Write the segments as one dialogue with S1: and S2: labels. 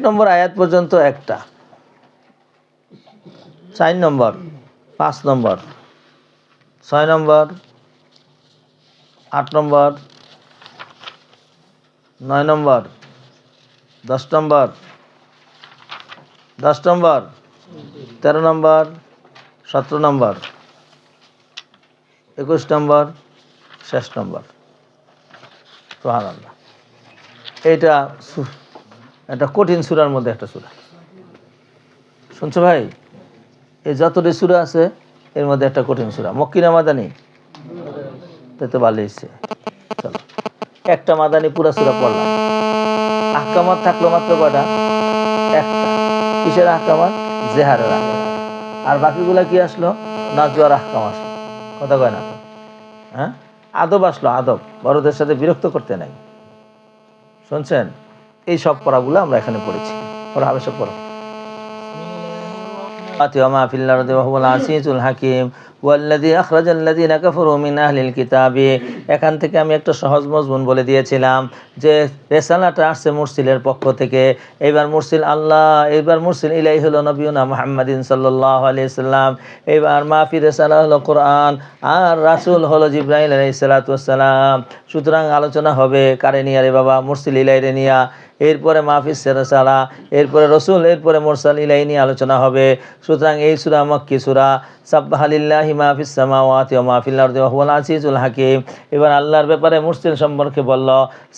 S1: নম্বর আয়াত পর্যন্ত একটা, 4 নম্বর, 5 নম্বর, 6 নম্বর, 8 নম্বর, 9 নম্বর, 10 নম্বর, 10 নম্বর, 13 নম্বর, 17 নম্বর, 21 নম্বর, শেষ নম্বর। সুবহানাল্লাহ। এটা একটা কঠিন সূরার মধ্যে একটা সূরা। শুনছো ভাই? এই যতটি সূরা আছে এর মধ্যে একটা কঠিন সূরা। মক্কি না মাদানি? তো ভালো হয়েছে। চলো একটা মাদানি পুরা সূরা পড়লাম। আহকামাত থাকলো মাত্র কয়টা? একটা। কিসের আহকামাত? জেহারের আহকাম। আর বাকিগুলা কি আসলো? নাজওয়ার আহকাম আসলো। কথা কয় না তো? হ্যাঁ, আদব আসলো, আদব। বড়দের সাথে বিরক্ত করতে নাই। শুনছেন? এই সব পড়াগুলো আমরা এখানে পড়েছি। পড়া হবে সব পড়া। وما في الأرض وهو العزيز الحكيم والذي أخرج الذين كفروا من أهل الكتاب। এখান থেকে আমি একটা সহজ মজমুন বলে দিয়েছিলাম যে রিসালাটা আসছে মুরসিলের পক্ষ থেকে। এবার মুরসিল আল্লাহ, এবার মুরসিল ইলাই হলো নবিয়ুনা মুহাম্মাদিন সাল্লাল্লাহু আলাইহি সাল্লাম। এবার মাফি রিসালা হলো কোরআন, আর রাসূল হলো জিবরাইল আলাইহিস সালাতু ওয়াস সালাম। সুতরাং আলোচনা হবে কারে নিয়া রে বাবা? মুরসিল ইলাইরে নিয়া। এরপরে মাহফিজ রিসালা, এরপরে রসুল, এরপরে মুরসাল ইলাই নিয়ে আলোচনা হবে। সুতরাং এই সূরা মক্কি সূরা। সাব্বাহা লিল্লাহি মা ফিস সামাওয়াতি ওয়া মা ফিল আরদি ওয়া হুয়াল আজিজুল হাকীম। এবার আল্লাহর ব্যাপারে মুরসিল সম্পর্কে বলল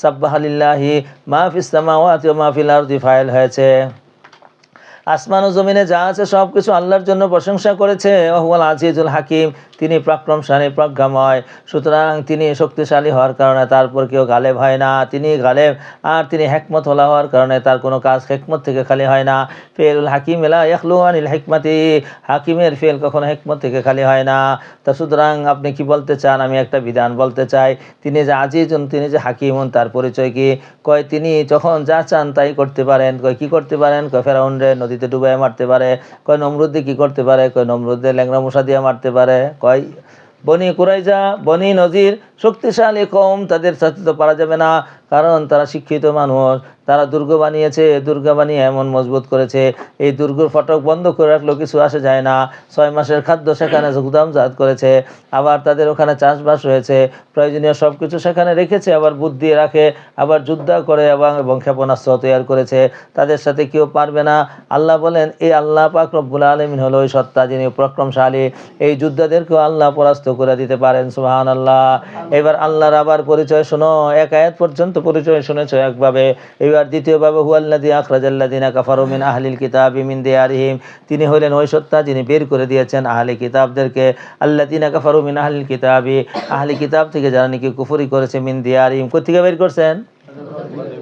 S1: সাব্বাহা লিল্লাহি মা ফিস সামাওয়াতি ওয়া মা ফিল আরদি ফাইল হয়েছে। আসমান ও জমিনে যা আছে সব কিছু আল্লাহর জন্য প্রশংসা করেছে। ওয়াহুয়াল আজিজুল হাকিম, তিনি পরাক্রমশালী, প্রজ্ঞাময়। সুতরাং তিনি শক্তিশালী হওয়ার কারণে তারপর কেউ গালেব হয় না, তিনি গালেব। আর তিনি হেকমত ওয়ালা হওয়ার কারণে তার কোনো কাজ হেকমত থেকে খালি হয় না। ফেলুল হাকিম লা ইয়াখলু আনিল হিকমতি, হাকিমের ফেল কখনো হেকমত থেকে খালি হয় না। তা সুতরাং আপনি কি বলতে চান? আমি একটা বিধান বলতে চাই। তিনি যে আজিজুন, তিনি যে হাকিমুন, তার পরিচয় কি? কয় তিনি যখন যা চান তাই করতে পারেন। কয় কি করতে পারেন? কয় ফেরাউনরে নদীতে ডুবাইয়া মারতে পারে। কয় নমরুদে কি করতে পারে? কয় নমরুদে ল্যাংড়া মশা দিয়ে মারতে পারে। কয় বনি কুরাইজা, বনি নজির শক্তিশালী কওম, তাদের সাথে তো পারা যাবে না, কারণ তারা শিক্ষিত মানুষ। তারা দুর্গ বানিয়েছে, দুর্গ বানিয়ে এমন মজবুত করেছে, এই দুর্গর ফটক বন্ধ করে রাখলেও কিছু আসে যায় না। 6 মাসের খাদ্য সেখানে গুদামজাত করেছে। আবার তাদের ওখানে চাষবাস হয়েছে, প্রয়োজনীয় সব কিছু সেখানে রেখেছে। আবার বুদ্ধি রাখে, আবার যুদ্ধ করে এবং ক্ষেপণাস্ত্র তৈরি করেছে। তাদের সাথে কেউ পারবে না। আল্লাহ বলেন, এই আল্লাহ পাক রব্বুল আলামিন হলো ওই সত্তা যিনি পরাক্রমশালী। এই যোদ্ধাদেরকেও আল্লাহ পরাস্ত করে দিতে পারেন। সুবহানাল্লাহ। এবার আল্লাহর আবার পরিচয় শোনো। এক আয়াত পর্যন্ত পরিচয় শুনেছো একভাবে। এবার দ্বিতীয়ভাবে হুয়াল্লাযী আখরাজাল্লাযীনা কাফারু মিন আহলিল কিতাবি মিন দিয়ারিহিম, তিনি হলেন ওই সত্তা যিনি বের করে দিয়েছেন আহলে কিতাবদেরকে। আল্লাযীনা কাফারু মিন আহলিল কিতাবি, আহলে কিতাব থেকে যারা নাকি কুফরি করেছে, মিন দিয়ারিহিম, কোথা থেকে বের করছেন?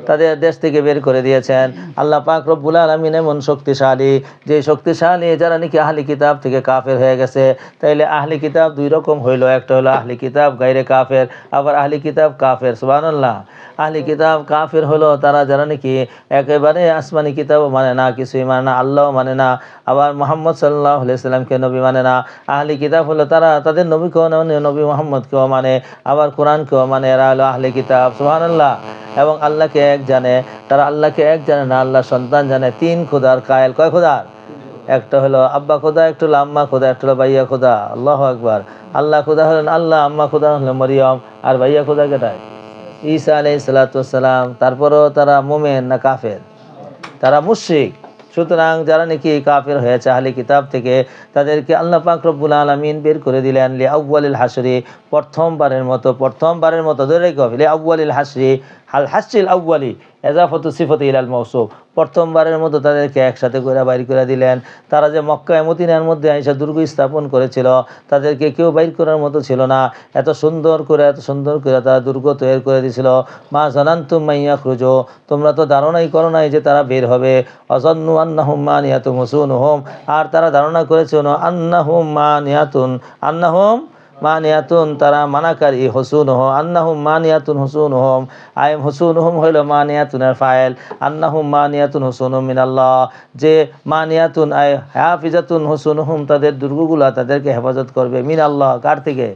S1: তাদের দেশ থেকে বের করে দিয়েছেন। আল্লাহ পাক রব্বুল আলামিন এমন শক্তিশালী, যে শক্তিশালী যারা নাকি আহলি কিতাব থেকে কাফের হয়ে গেছে। তাইলে আহলি কিতাব দুই রকম হইলো, একটা হলো আহলি কিতাব গায়রে কাফের, আবার আহলি কিতাব কাফের। সুবহানাল্লাহ। আহলি কিতাব কাফের হলো তারা যারা নাকি একেবারে আসমানি কিতাবও মানে না, কিছুই মানে না, আল্লাহও মানে না, আবার মুহাম্মদ সাল্লাল্লাহু আলাইহি সাল্লামকে নবী মানে না। আহলি কিতাব হলো তারা তাদের নবীকেও মানে, নবী মুহাম্মদকেও মানে, আবার কোরআনকেও মানে। এরা হলো আহলি কিতাব। সুবহানাল্লাহ। এবং আল্লাহকে এক জানে। তারা আল্লাহকে এক জানে না, আল্লাহ সন্তান জানে। 3 খোদার কায়েল। কয় খোদার? একটা হলো আব্বা খোদা, একটা হলো আম্মা খোদা, একটা হলো ভাইয়া খোদা। আল্লাহু আকবার। আল্লাহ খোদা হলেন আল্লাহ, আম্মা খোদা হলেন মরিয়ম, আর ভাইয়া খোদা কেটায়? ঈসা আলাইহিস সালাতু ওয়াস সালাম। তারপরও তারা মুমিন না কাফের? তারা মুশরিক। সুতরাং যারা নাকি কাফের হয়েছে আহলে কিতাব থেকে, তাদেরকে আল্লাহ পাক রব্বুল আলামিন বের করে দিলেন লি আউয়ালিল হাসরি, প্রথমবারের মতো ধরে কবে লি আউয়ালিল হাসরি, হাল হাসরিল আউয়ালি এজাফাতু সিফাতি ইলাল মাওসুফ, প্রথমবারের মতো তাদেরকে একসাথে করে বাইর করে দিলেন। তারা যে মক্কা মদিনার মধ্যে আইসা দুর্গ স্থাপন করেছিল, তাদেরকে কেউ বাইর করার মতো ছিল না। এত সুন্দর করে তারা দুর্গ তৈরি করে দিয়েছিল। মা জানান্তুম মাইয়াখরুজু, তোমরা তো ধারণাই করো নাই যে তারা বের হবে। অযন্নু আন্নাহুম মানিয়াতুম হুসুনুহুম, আর তারা ধারণা করেছিল আন্নাহুম মানিয়াতুন তারা মানাকারী, হুসুনহুম আন্নাহুম মানিয়াতুন হুসুনহুম, আইম হুসুনহুম হইল মানিয়াতুনের ফাইল, আন্নাহুম মানিয়াতুন হুসুনহুম মিনাল্লাহ, যে মানিয়াতুন আই হাফিজাতুন হুসুনহুম তাদের দুর্গগুলা তাদেরকে হেফাজত করবে, মিনাল্লাহ কার থেকে?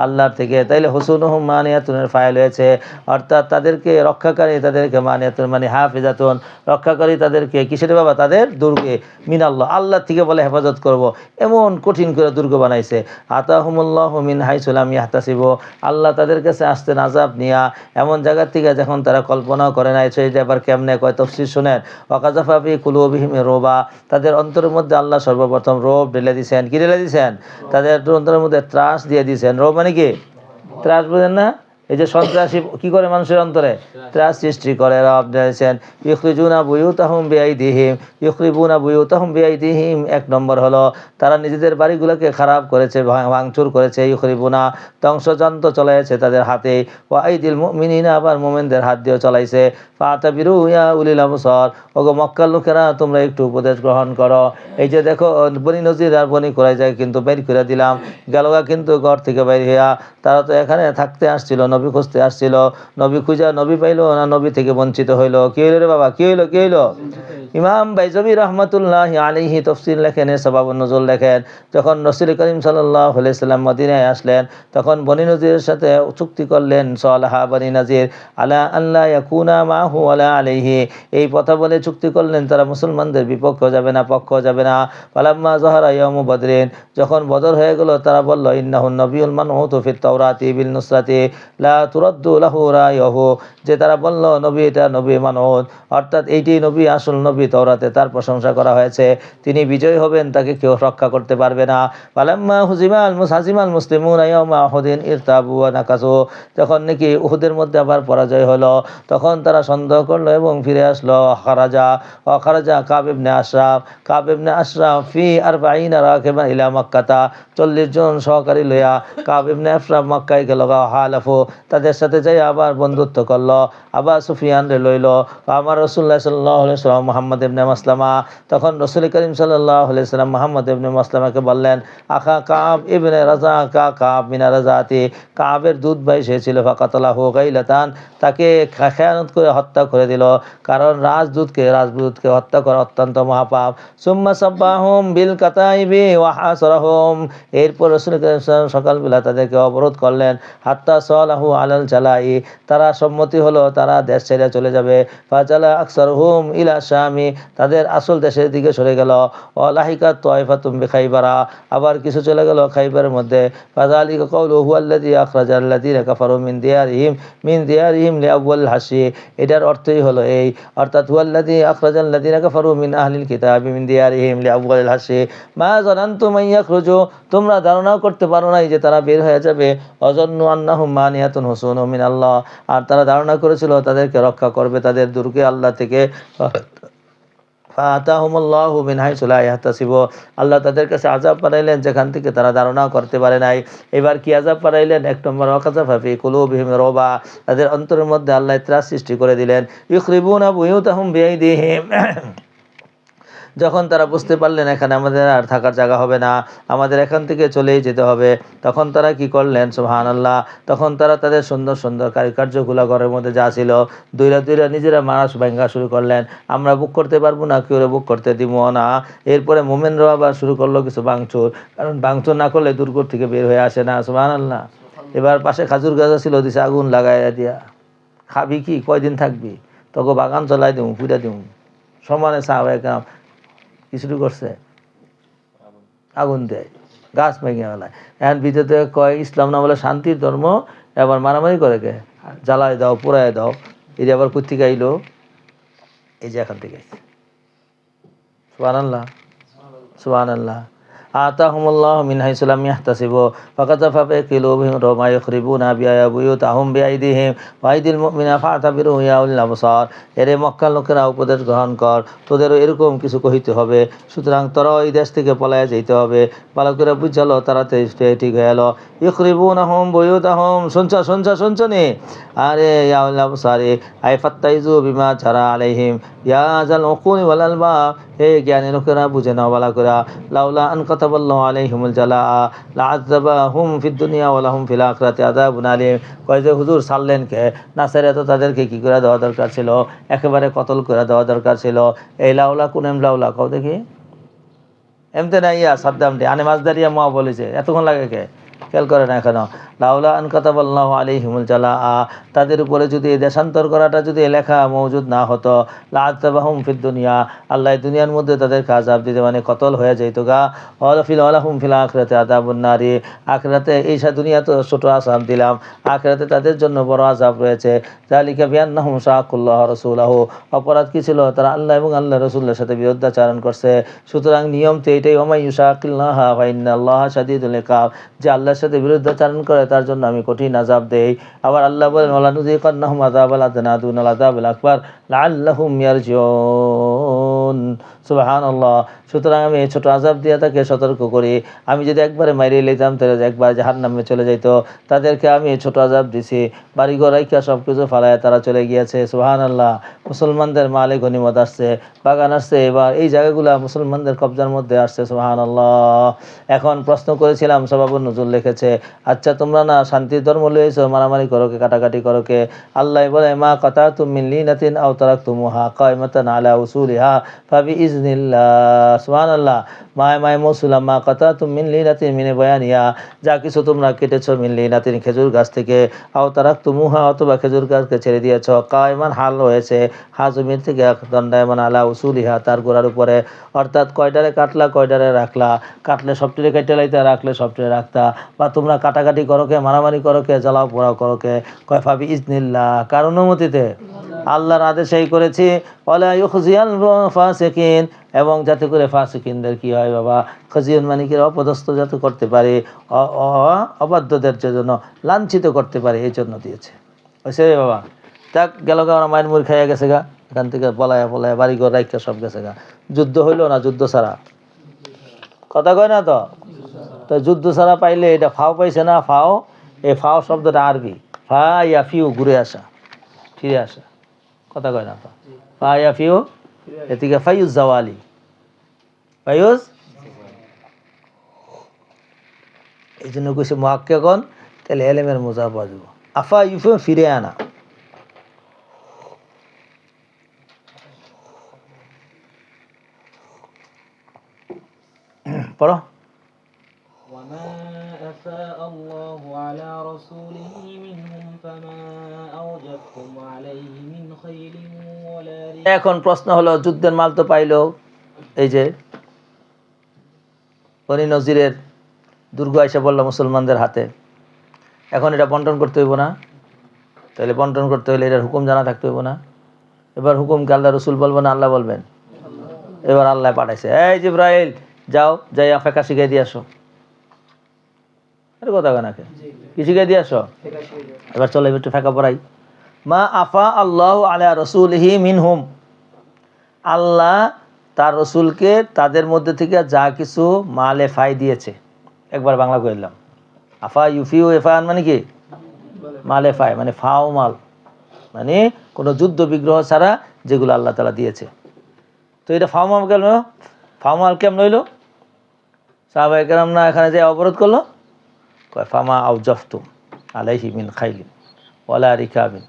S1: আল্লাহর থেকে। তাইলে হুসুনহুম মানিয়াতুনের ফাইল হয়েছে, অর্থাৎ তাদেরকে রক্ষাকারী, তাদেরকে মানিয়াতুন মানে হাফিজাতুন রক্ষাকারী, তাদেরকে কিসের বাবা? তাদের দুর্গে, মিনাল্লাহ আল্লাহ থেকে বলে হেফাজত করব, এমন কঠিন করে দুর্গ বানাইছে। আতাহুমুল্লাহু মিন হাইসু লাম ইয়াহতাসিবু, আল্লাহ তাদের কাছে আসতেন আযাব নিয়া এমন জায়গার থেকে যখন তারা কল্পনাও করে নাই। সেই যে আবার কেমনে কয় তাফসীর শুনেন, ওয়াকাযাফা ফি কুলুবিহিম রুবা, তাদের অন্তরের মধ্যে আল্লাহ সর্বপ্রথম রোব ঢেলে দিয়েছেন। কি ঢেলে দিয়েছেন? তাদের অন্তরের মধ্যে ত্রাস দিয়ে দিয়েছেন। রোব মানে কি? ত্রাস বুঝেন না? এই যে সন্ত্রাসী কি করে মানুষের অন্তরে? ত্রাস সৃষ্টি করে। রব দিয়েছেন ইখরিজুনা বুয়ুতাহুম বিআইদিহিম, ইখরিবুনা বুয়ুতাহুম বিআইদিহিম, এক নম্বর হলো তারা নিজেদের বাড়িগুলোকে খারাপ করেছে, ভাঙচুর করেছে। ইখরিবুনা ধ্বংসযন্ত্র চলাইছে তাদের হাতে, ওয়া আইদিল মুমিনিনা আবার মুমিনদের হাত দিয়েও চলাইছে। ফাতাবিরু ইয়া উলিল আবসার, ওগো মক্কার লোকেরা তোমরা একটু উপদেশ গ্রহণ করো। এই যে দেখো বনি নজির আর বনি কুরাইজা কিন্তু বের করে দিলাম, গেলগা কিন্তু ঘর থেকে বের হইয়া, তারা তো এখানে থাকতে আসছিল, নবী খুঁজতে আসছিল, নবী খুঁজা নবী পাইলো না, নবী থেকে বঞ্চিত হইলো। কি হইলো রে বাবা? কি হইলো? কি হইলো? ইমাম বাইজবী রহমতুল্লাহ আলাইহি তাফসীর লেখেন, সাবাবুন নুজুল লেখেন, যখন রাসূল করিম সাল্লাল্লাহু আলাইহি সাল্লাম মদিনায় আসলেন, তখন বনি নজিরের সাথে চুক্তি করলেন, সালাহা বনি নজির আলা আল্লাহ ইয়াকুনা মাহু আলা আলাইহি, এই কথা বলে চুক্তি করলেন তারা মুসলমানদের বিপক্ষ যাবে না, পক্ষ যাবে না। ফালাম্মা যাহারা ইয়াউমু বদরিন, যখন বদর হয়ে গেল, তারা বলল ইন্নাহু নবিয়ুল মানউতু ফিত তাওরাতি বিল নুসরাতি লা তুরাদ্দু লাহু রায়হু, যে তারা বলল নবী এটা নবী মানউত, অর্থাৎ এইটি নবী, আসল নবী, তাওরাতে তার প্রশংসা করা হয়েছে, তিনি বিজয় হবেন, তাকে কেউ রক্ষা করতে পারবে না। ফালাম্মা হাজিমাল মুসলিমুনা ইয়াউমা উহুদিন ইরতাবু ওয়া নাকাসু, যখন নাকি উহুদের মধ্যে আবার পরাজয় হলো, তখন তারা সন্দেহ করলো এবং ফিরে আসলো। খারাজা কাব ইবনে আশরাফ ফি 40 রাকিবান ইলা মক্কাতা, 40 জন সহকারী লইয়া কাব ইবনে আশরাফ মক্কায় গেল। হালাফু, তাদের সাথে যাই আবার বন্ধুত্ব করলো। আবার সুফিয়ান রে লইল। আমার রাসূলুল্লাহ সাল্লাল্লাহু আলাইহি ওয়াসাল্লাম মুহাম্মদ ইবনে মাসলামা, তখন রাসূল করিম সাল্লাল্লাহু আলাইহি ওয়াসাল্লাম মুহাম্মদ ইবনে মাসলামাকে বললেন, আখা কাব ইবনে রাজা কাব মিনা রাজাতি, কাবের দুধ ভাই সে ছিল। ফাকাতালাহু গাইলাতান, তাকে খেয়ানত করে হত্যা করে দিল, কারণ রাজদূতকে হত্যা করা অত্যন্ত মহাপাপ। সুম্মা সাব্বাহুম বিল কাতাইবি ওয়া হাসারাহুম, এরপর রাসূল করিম সাল্লাল্লাহু আলাইহি ওয়াসাল্লাম সকালবেলা তাদেরকে অবরোধ করলেন। হাত্তা সালাহু আলাল জালাই, তারা সম্মতি হলো তারা দেশ ছেড়ে চলে যাবে। ফাজালা আকসারহুম ইলা শামি, তাদের আসল দেশের দিকে সরে গেল। ও লাহিকা তাইফাতুম বিখাইবারা, আবার কিছু চলে গেল খাইবারের মধ্যে। ফাযালিকা কাউলুহু হুয়াল্লাযী আখরাজাল্লাযীনা কাফারু মিন দিয়ারিহিম লিআউয়াল হাসি, এটার অর্থই হলো এই, অর্থাৎ হুয়াল্লাযী আখরাজাল্লাযীনা কাফারু মিন আহলিল কিতাবি মিন দিয়ারিহিম লিআউয়াল হাসি মা যানানতুম আন ইয়াখরুজু, তোমরা ধারণাও করতে পারো নাই যে তারা বের হয়ে যাবে। অযন্নু আন্নাহুম মানিয়াতুন হুসুনুম মিনাল্লাহ, আর তারা ধারণা করেছিল তাদেরকে রক্ষা করবে তাদের দুর্গে আল্লাহ থেকে। ফাআতাহুমুল্লাহু মিন হাইসু লা ইয়াহতাসিবু, আল্লাহ তাদের কাছে আযাব পাঠাইলেন যেখান থেকে তারা ধারণাও করতে পারে নাই। এবার কি আযাব পাঠাইলেন? এক নম্বর ওয়াকাযাফা ফি কুলুবিহিম রুবা, তাদের অন্তরের মধ্যে আল্লাহ ত্রাস সৃষ্টি করে দিলেন। ইখরিবুনা বুয়ুতাহুম বিআইদিহিম, যখন তারা বুঝতে পারলেন এখানে আমাদের আর থাকার জায়গা হবে না, আমাদের এখান থেকে চলেই যেতে হবে, তখন তারা কি করলেন? সুবহানাল্লাহ, তখন তারা তাদের সুন্দর সুন্দর কার্যগুলো ঘরের মধ্যে যা ছিল দুইরা নিজেরা মারাস ভাঙ্গা শুরু করলেন। আমরা বুক করতে পারবো না, কেউ বুক করতে দিব না। এরপরে মোমেনরাও আবার শুরু করলো কিছু ভাঙচুর, কারণ ভাঙচুর না করলে দুর্গ থেকে বের হয়ে আসে না। সুবহানাল্লাহ। এবার পাশে খাজুর গাছ ছিল, দিছে আগুন লাগাইয়া দিয়া, খাবি কি, কয়দিন থাকবি, তোকে বাগান চলাই দিও, পুরা দিও, সমানে সাহাবায়ে কি শুরু করছে? আগুন দেয়, গাছ ভেঙে ফেলায়। এখন ভিতরে কয় ইসলাম না বলে শান্তির ধর্ম, এবার মারামারি করে কে, জ্বালায় দাও, পোড়ায় দাও। এই যে আবার কোত্থেকে আইলো? এই যে এখান থেকে। সুবহানাল্লাহ, সুবহানাল্লাহ। আতাহুমুল্লাহু মিন হাইসু লাম ইয়াহতাসিবু ফাকাযাফা ফি কুলুবিহিম মা ইখরিবুনা বুয়ুতাহুম বিআইদিহিম ওয়া আইদিল মুমিনিনা ফাতাবিরু ইয়া উলিল আবসার, এরে মক্কার লোকেরা উপদেশ গ্রহণ কর, তোদেরও এরকম কিছু কহিতে হবে, সুতরাং তোরাও এই দেশ থেকে পলাইয়া যাইতে হবে। ভালো করে বুঝালো, তারা ঠিক হয়ে গেল। ইখরিবুনাহুম বুয়ুতাহুম, শুনছ নি? আরে ইয়া উলিল আবসারি আই ফাত্তাইজু বিমা জারা আলাইহিম ইয়া জাল উকুনি ওয়াল আলবাব, হে জ্ঞানী লোকেরা বুঝে নাও ভালো করে। লাউলা আন কাতাবাল্লাহু আলাইহিমুল জালাআ লাআযাবাহুম ফিদ দুনিয়া ওয়া লাহুম ফিল আখিরাতি আযাবুন আলীম। কয় যে হুজুর ছাড়লেন কে? না ছেড়ে তো তাদেরকে কি করে দেওয়া দরকার ছিল, একেবারে কতল করে দেওয়া দরকার ছিল। এই লাউলা কুনেম লাউলা কও দেখি, এমতে না ইয়া সাদ্দাম ডে আনে মাছদারিয়া মা বলেছে, এতক্ষণ লাগে কে? খেয়াল করে না এখনো। লাউলা আন কাতাবাল্লাহু আলাইহিমুল জালাআ, তাদের উপরে যদি এই দেশান্তর করাটা যদি লেখা মওজুদ না হতো, লাআযাবাহুম ফিদ দুনিয়া, আল্লাহ দুনিয়ার মধ্যে তাদেরকে আযাব দিতে মানে কতল হয়ে যেত গা। ওয়ালাহুম ফিল আখিরাতি আযাবুন নারি, আখিরাতে এই দুনিয়া তো ছোট আযাব দিলাম, আখিরাতে তাদের জন্য বড় আযাব রয়েছে। যালিকা বিআন্নাহুম শাকুল্লাহ রাসূলাহু, অপরাধ কি ছিল? তারা আল্লাহ এবং আল্লাহ রাসূলের সাথে বিরুদ্ধাচরণ করছে। সুতরাং নিয়ম তো এটাই, ওমাই ইউশাকিল্লাহা ফা ইন্নাল্লাহা শাদীদুল ইকাব, যে আল্লাহর সাথে বিরুদ্ধাচরণ করে তার জন্য আমি কঠিন আযাব দেই। আবার আল্লাহ বলেন ওয়ালানুযিকান্নাহুম আযাবাল আদনা দুনাল আযাবিল আকবার লাআল্লাহুম ইয়ারজিউন। সুবহানাল্লাহ। সুতরাং আমি এই ছোট আযাব দিয়ে তাকে সতর্ক করি। আমি যদি একবারে মাইরে লইতাম তাহলে একবার জাহান্নামে চলে যাইত। তাদেরকে আমি এই ছোট আযাব দিছি, বাড়িঘর রাইখা সব কিছু ফালায় তারা চলে গিয়েছে। সুবহানাল্লাহ। মুসলমানদের মালে গনিমত আসছে, বাগান আসছে, এবার এই জায়গাগুলো মুসলমানদের কবজার মধ্যে আসছে। সুবহানাল্লাহ। এখন প্রশ্ন করেছিলাম, সবাবুন নজরুল লিখেছে, আচ্ছা তোমরা না শান্তির ধর্ম লইয়েছো, মারামারি করোকে, কাটাকাটি করোকে। আল্লাহ বলে মা কাতাতুম মিন লিনাতিন আও তারাকতুমুহা কায়মাতান আলা উসুলিহা ফাবিইজনিল্লাহ। সুবহানাল্লাহ। মায় মায় মৌসুলাম মা কাতাতুম মিন লিনাতিন মিন বয়ানিয়া, যা কিছু তোমরা কেটেছো মিন লিনাতিন খেজুর গাছ থেকে, আও তারাকতুমুহা অথবা খেজুর গাছকে ছেড়ে দিয়েছো, কায়মান হাল হয়েছে, হাজমির থেকে দণ্ডায়মান আলা উসুলিহা তার গোড়ার উপরে, অর্থাৎ কয়টারে কাটলা কয়টারে রাখলা, কাটলে সবটিরে কেটে লাইতে, রাখলে সবটিরে রাখতা, বা তোমরা কাটাকাটি করোকে, মারামারি করোকে, জ্বালাও পোড়াও করোকে, কয় ফাবি ইজনিল্লাহ, কার অনুমতিতে? আল্লাহর আদেশেই করেছি। ওয়ালা ইউখজিয়াল ফাসিকিন, এবং যাতে করে ফাসিকিনদের কি হয় বাবা, খজিয়ন মানে কি অপদস্থ যাতে করতে পারে, অবাধ্যদের জন্য লাঞ্ছিত করতে পারে, এই জন্য দিয়েছে। বুঝছে বাবা? যাক গেল গা, ওরা মায়ের মুড় খাইয়া গেছে গা, এখান থেকে পলায়া পলায়া বাড়িঘর রাইখা সব গেছে গা। যুদ্ধ হইল না, যুদ্ধ ছাড়া কথা কয় না তো। তো যুদ্ধ ছাড়া পাইলে এটা ফাও পাইছে না, ফাও, এই ফাও শব্দটা আরবি, ফা ইয়া ফিউ, ঘুরে আসা, ফিরে আসা, কথা কয় না তো। ফা ইয়া ফিউ, এদিকে ফাইউজ জাওয়ালি, ফাইউজ, এই জন্য কইছে মুহাক্কিকুন, তাহলে এলেমের মজা পাওয়া যাবে। আফা ইউফিউ, ফিরে আনা। পড়ো।
S2: وما أفاء الله على رسوله منهم فما أوجفتم عليه من خيل ولا ركاب।
S1: এখন প্রশ্ন হলো, যুদ্ধের মাল তো পাইলো, এই যে বনি নজিরের দুর্গ এসে বললো মুসলমানদের হাতে, এখন এটা বন্টন করতে হইব না? তাহলে বন্টন করতে হলে এটার হুকুম জানা থাকতে হইব না? এবার হুকুম কি আল্লাহ রসুল বলবেন না আল্লাহ বলবেন? এবার আল্লাহ পাঠাইছে, এই জিব্রাইল যাও, যাই ফেকা শিখাই দিয়ে আসো। আরে কথা কেনাকে কি শিখাই দিয়ে আসো? এবার চলো একটু ফেকা পড়াই। মা আফা আল্লাহ আলা রসুলহি মিনহুম, আল্লাহ তার রসুলকে তাদের মধ্যে থেকে যা কিছু মালে ফাই দিয়েছে। একবার বাংলা করলাম, আফা ইউফিউ এফান মানে কি? মালে ফাই মানে ফাও মাল, মানে কোনো যুদ্ধ বিগ্রহ ছাড়া যেগুলো আল্লাহ তালা দিয়েছে। তো এটা ফাও মাল কেন? ফাও মাল কেমন হইল? সাহাবায়ে কেরাম না এখানে যে অবরোধ করলো, কয় ফামা আউজাফতুম আলাইহি মিন খাইলিন ওয়ালা রিকাবিন,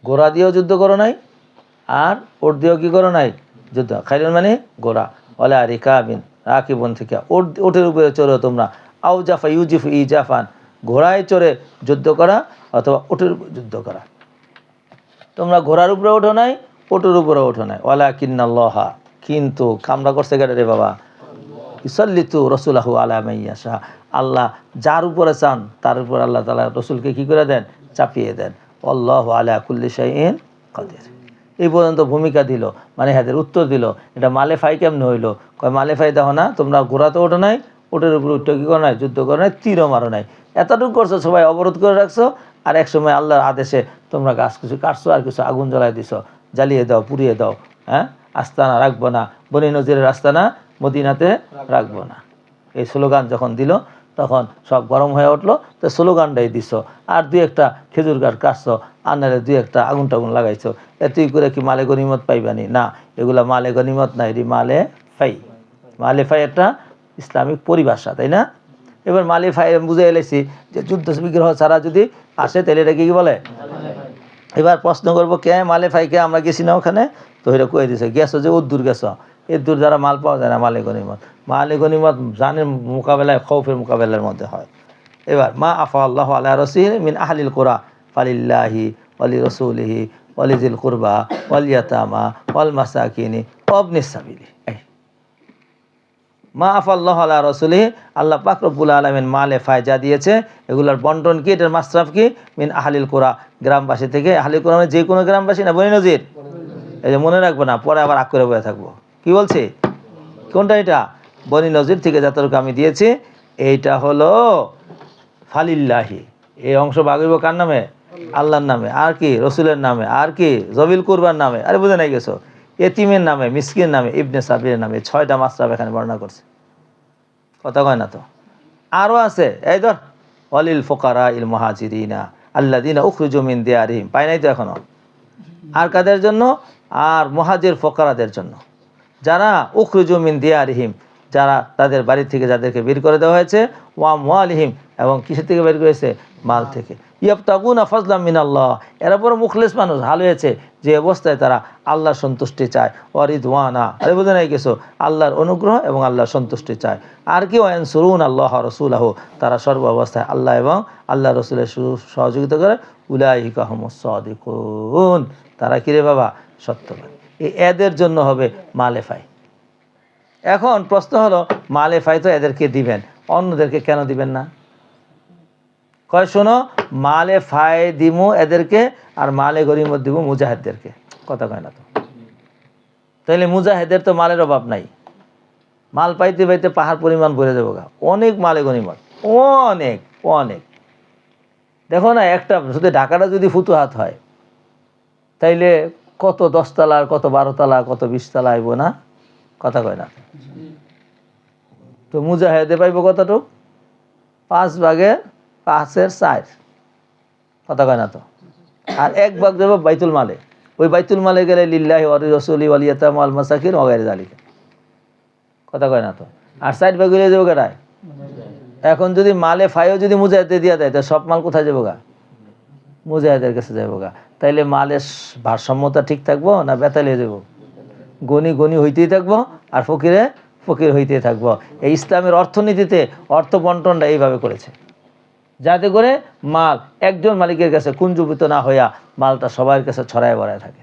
S1: ঘোড়া দিয়েও যুদ্ধ করো নাই, আর ওট দিয়েও কি করো নাই যুদ্ধ। খাইলিন মানে ঘোড়া, ওয়ালা রিকাবিন রাকিবুন থেকে ওটের উপরে চড়ো তোমরা, আউজাফা ইউজিফ ইজাফান, ঘোড়ায় চড়ে যুদ্ধ করা অথবা ওটের উপরে যুদ্ধ করা। তোমরা ঘোড়ার উপরে ওঠো নাই, ওটের উপরে ওঠো নাই। ওয়ালা কিন্নাল্লাহা, কিন্তু কামরা করছে কেটে রে বাবা, ইসাল্লিতু রসুলাহু আলা মাইয়াশা, আল্লাহ যার উপরে চান তার উপর আল্লাহ তাআলা রসুলকে কি করে দেন? চাপিয়ে দেন। আল্লাহু আলা কুল্লি শাইইন কাদির। এই পর্যন্ত ভূমিকা দিল, মানে হাদের উত্তর দিল। এটা মালে ফাই কেমনে হইলো? কয় মালে ফাই দেখো না, তোমরা ঘোড়াতে ওঠো নাই, ওটের উপরে উঠে কি করো নাই? যুদ্ধ করো নাই, তীরও মারো নাই। এতটুকু করছো, সবাই অবরোধ করে রাখছো, আর এক সময় আল্লাহর আদেশে তোমরা গাছ কিছু কাটছো আর কিছু আগুন জ্বালাই দিছো, জ্বালিয়ে দাও, পুড়িয়ে দাও। হ্যাঁ, আস্তানা রাখবো না, বনি নজিরের আস্তানা মদিনাতে রাখবো না, এই স্লোগান যখন দিল তখন সব গরম হয়ে উঠলো। তো স্লোগানটাই দিছ, আর দুই একটা খেজুর গাছ কাটছো, আনারে দুই একটা আগুন টাগুন লাগাইছো, এতই করে কি মালে গনিমত পাইবানি? না, এগুলা মালে গনিমত না, এটি মালে ফাই। মালে ফাই একটা ইসলামিক পরিভাষা, তাই না? এবার মালে ফাই বুঝে এলেছি যে যুদ্ধ বিগ্রহ ছাড়া যদি আসে তাহলে এটাকে কি বলে? এবার প্রশ্ন করবো কে মালে ফাইকে, আমরা গেছি না ওখানে, তো এটা কয়ে দিছে গেছো যে উদ্দূর গেছো, এর দ্বারা মাল পাওয়া যায় না। মালে গনিমত, মালে গনিমত জানের মোকাবেলায়, খৌফের মোকাবেলার মধ্যে হয়। এবার মা আফা আল্লাহ আলা রসিল মিন আহলিল কুরা ফালিল্লাহি ওয়ালি রসুলিহি ওয়ালিজিল কুরবা ওয়াল ইয়াতামা ওয়াল মাসাকিনি ওয়াবনিস সাবিলি। মা আফা আল্লাহ আলা রসুলিহি, আল্লাহ পাক রব্বুল আলামিন মালে ফায়জা দিয়েছে, এগুলোর বন্টন কি, এটার মাসরাফ কি? মিন আহলিল কুরা, গ্রামবাসী থেকে। আহলিল কুরা মানে যে কোনো গ্রামবাসী না, বনি নজির। এই যে মনে রাখবো না, পরে আবার আগ করে বয়ে থাকবো। কি বলছি? কোনটা এটা? বনি নজির থেকে যতটুকু আমি দিয়েছি, এইটা হলো ফালিল্লাহি। এই অংশ ভাগ হইব কার নামে? আল্লাহর নামে। আর কি? রসুলের নামে। আর কি? জবিল কুরবার নামে। আরে বুঝে নাই গেছো? এতিমের নামে, মিসকিনের নামে, ইবনে সাবিরের নামে। 6টা মাসরাফ এখানে বর্ণনা করছে। কথা কয় না তো? আরও আছে, এই ধর ওয়ালিল ফুকারা ইল মুহাজিরিনা আল্লাযিনা উখরিজু মিন দিয়ারিহিম। পাই নাই তো এখনো? আর কাদের জন্য? আর মুহাজির ফুকারাদের জন্য, যারা উখরিজু মিন দিয়ারিহিম, যারা তাদের বাড়ি থেকে যাদেরকে বের করে দেওয়া হয়েছে, ওয়া আমওয়ালিহিম, এবং কিসের থেকে বের করেছে? মাল থেকে। ইয়াবতাগুনা ফাজলাম মিনাল্লাহ, এরা বড় মুখলেস মানুষ, হাল হয়েছে যে অবস্থায় তারা আল্লাহর সন্তুষ্টি চায়। ওয়ারিদওয়ানা, আরে বুঝে নাই গেছো? আল্লাহর অনুগ্রহ এবং আল্লাহর সন্তুষ্টি চায়। আর কি? ওয়ানসুরুন আল্লাহ রাসূলাহু, তারা সর্ব অবস্থায় আল্লাহ এবং আল্লাহ রসুলের সহযোগিতা করে। উলাইকা হুমুস সাদিকুন, তারা কিরে বাবা? সত্যবাদী। এদের জন্য হবে মালে ফাই। এখন প্রশ্ন হলো, মালে ফাই তো এদেরকে দিবেন, অন্যদেরকে কেন দিবেন না? কয় শোনো, মালে ফাই দিমু এদেরকে, আর মালে গরিমত দিব মুজাহিদদেরকে। কথা কয় না তো? তাইলে মুজাহিদের তো মালের অভাব নাই, মাল পাইতে পাইতে পাহাড় পরিমাণ ভরে দেবো গা, অনেক মালে গনিমত, অনেক অনেক। দেখো না, একটা শুধু ঢাকাটা যদি ফুতুহাত হয়, তাইলে কত 10 তলা, কত 12 তলা, কত 20 তলা আইব না? কথা কয় না তো? মুজাহিদে পাইব কতটুক? 5/5 কথা কয় না তো? আর 1 ভাগ দেব বাইতুল মালে। ওই বাইতুল মালে গেলে লিল্লাহি ওয়া রাসূলিহি ওয়াল ইয়াতামা ওয়াল মাসাকিন ওয়া গায়রি যালিকা। কথা কয় না তো? আর 4 ভাগ হইলে যাবো কেটায়? এখন যদি মালে ফাইও যদি মুজাহিদে দিয়া দেয়, তা সব মাল কোথায় যাবো গা? মুজাহিদের কাছে যাবো গা। তাইলে মালের ভারসাম্যতা ঠিক থাকবো না বেতালে যাবো? গনি গনি হইতেই থাকবো, আর ফকিরে ফকির হইতেই থাকবো। এই ইসলামের অর্থনীতিতে অর্থ বন্টনটা এইভাবে করেছে, যাতে করে মাল একজন মালিকের কাছে কুঞ্জীভূত না হইয়া মালটা সবার কাছে ছড়ায় বড়ায় থাকে,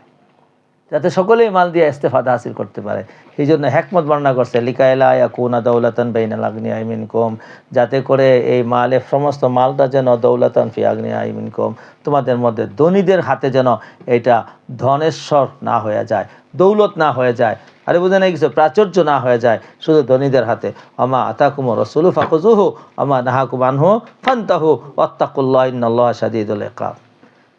S1: যাতে সকলেই মাল দিয়ে ইস্তেফাদা হাসিল করতে পারে। এই জন্য হিকমত বর্ণনা করছে, লিকাইলা ইয়াকুনা দাওলাতান বাইনাল আগনিয়া মিনকুম, যাতে করে এই মালের সমস্ত মালটা যেন দৌলাতান ফি আগনিয়া মিনকুম, তোমাদের মধ্যে ধনীদের হাতে যেন এটা ধনেশ্বর না হয়ে যায়, দৌলত না হয়ে যায়। আরে বুঝে নাই কিছু? প্রাচুর্য না হয়ে যায় শুধু ধনীদের হাতে। আমা আতাকুম রাসূলু ফাখুযুহু আমা নাহাকুম আনহু ফান্তাহু ওয়াত্তাকুল্লাহ ইন্নাল্লাহা শাদীদুল ইকাব।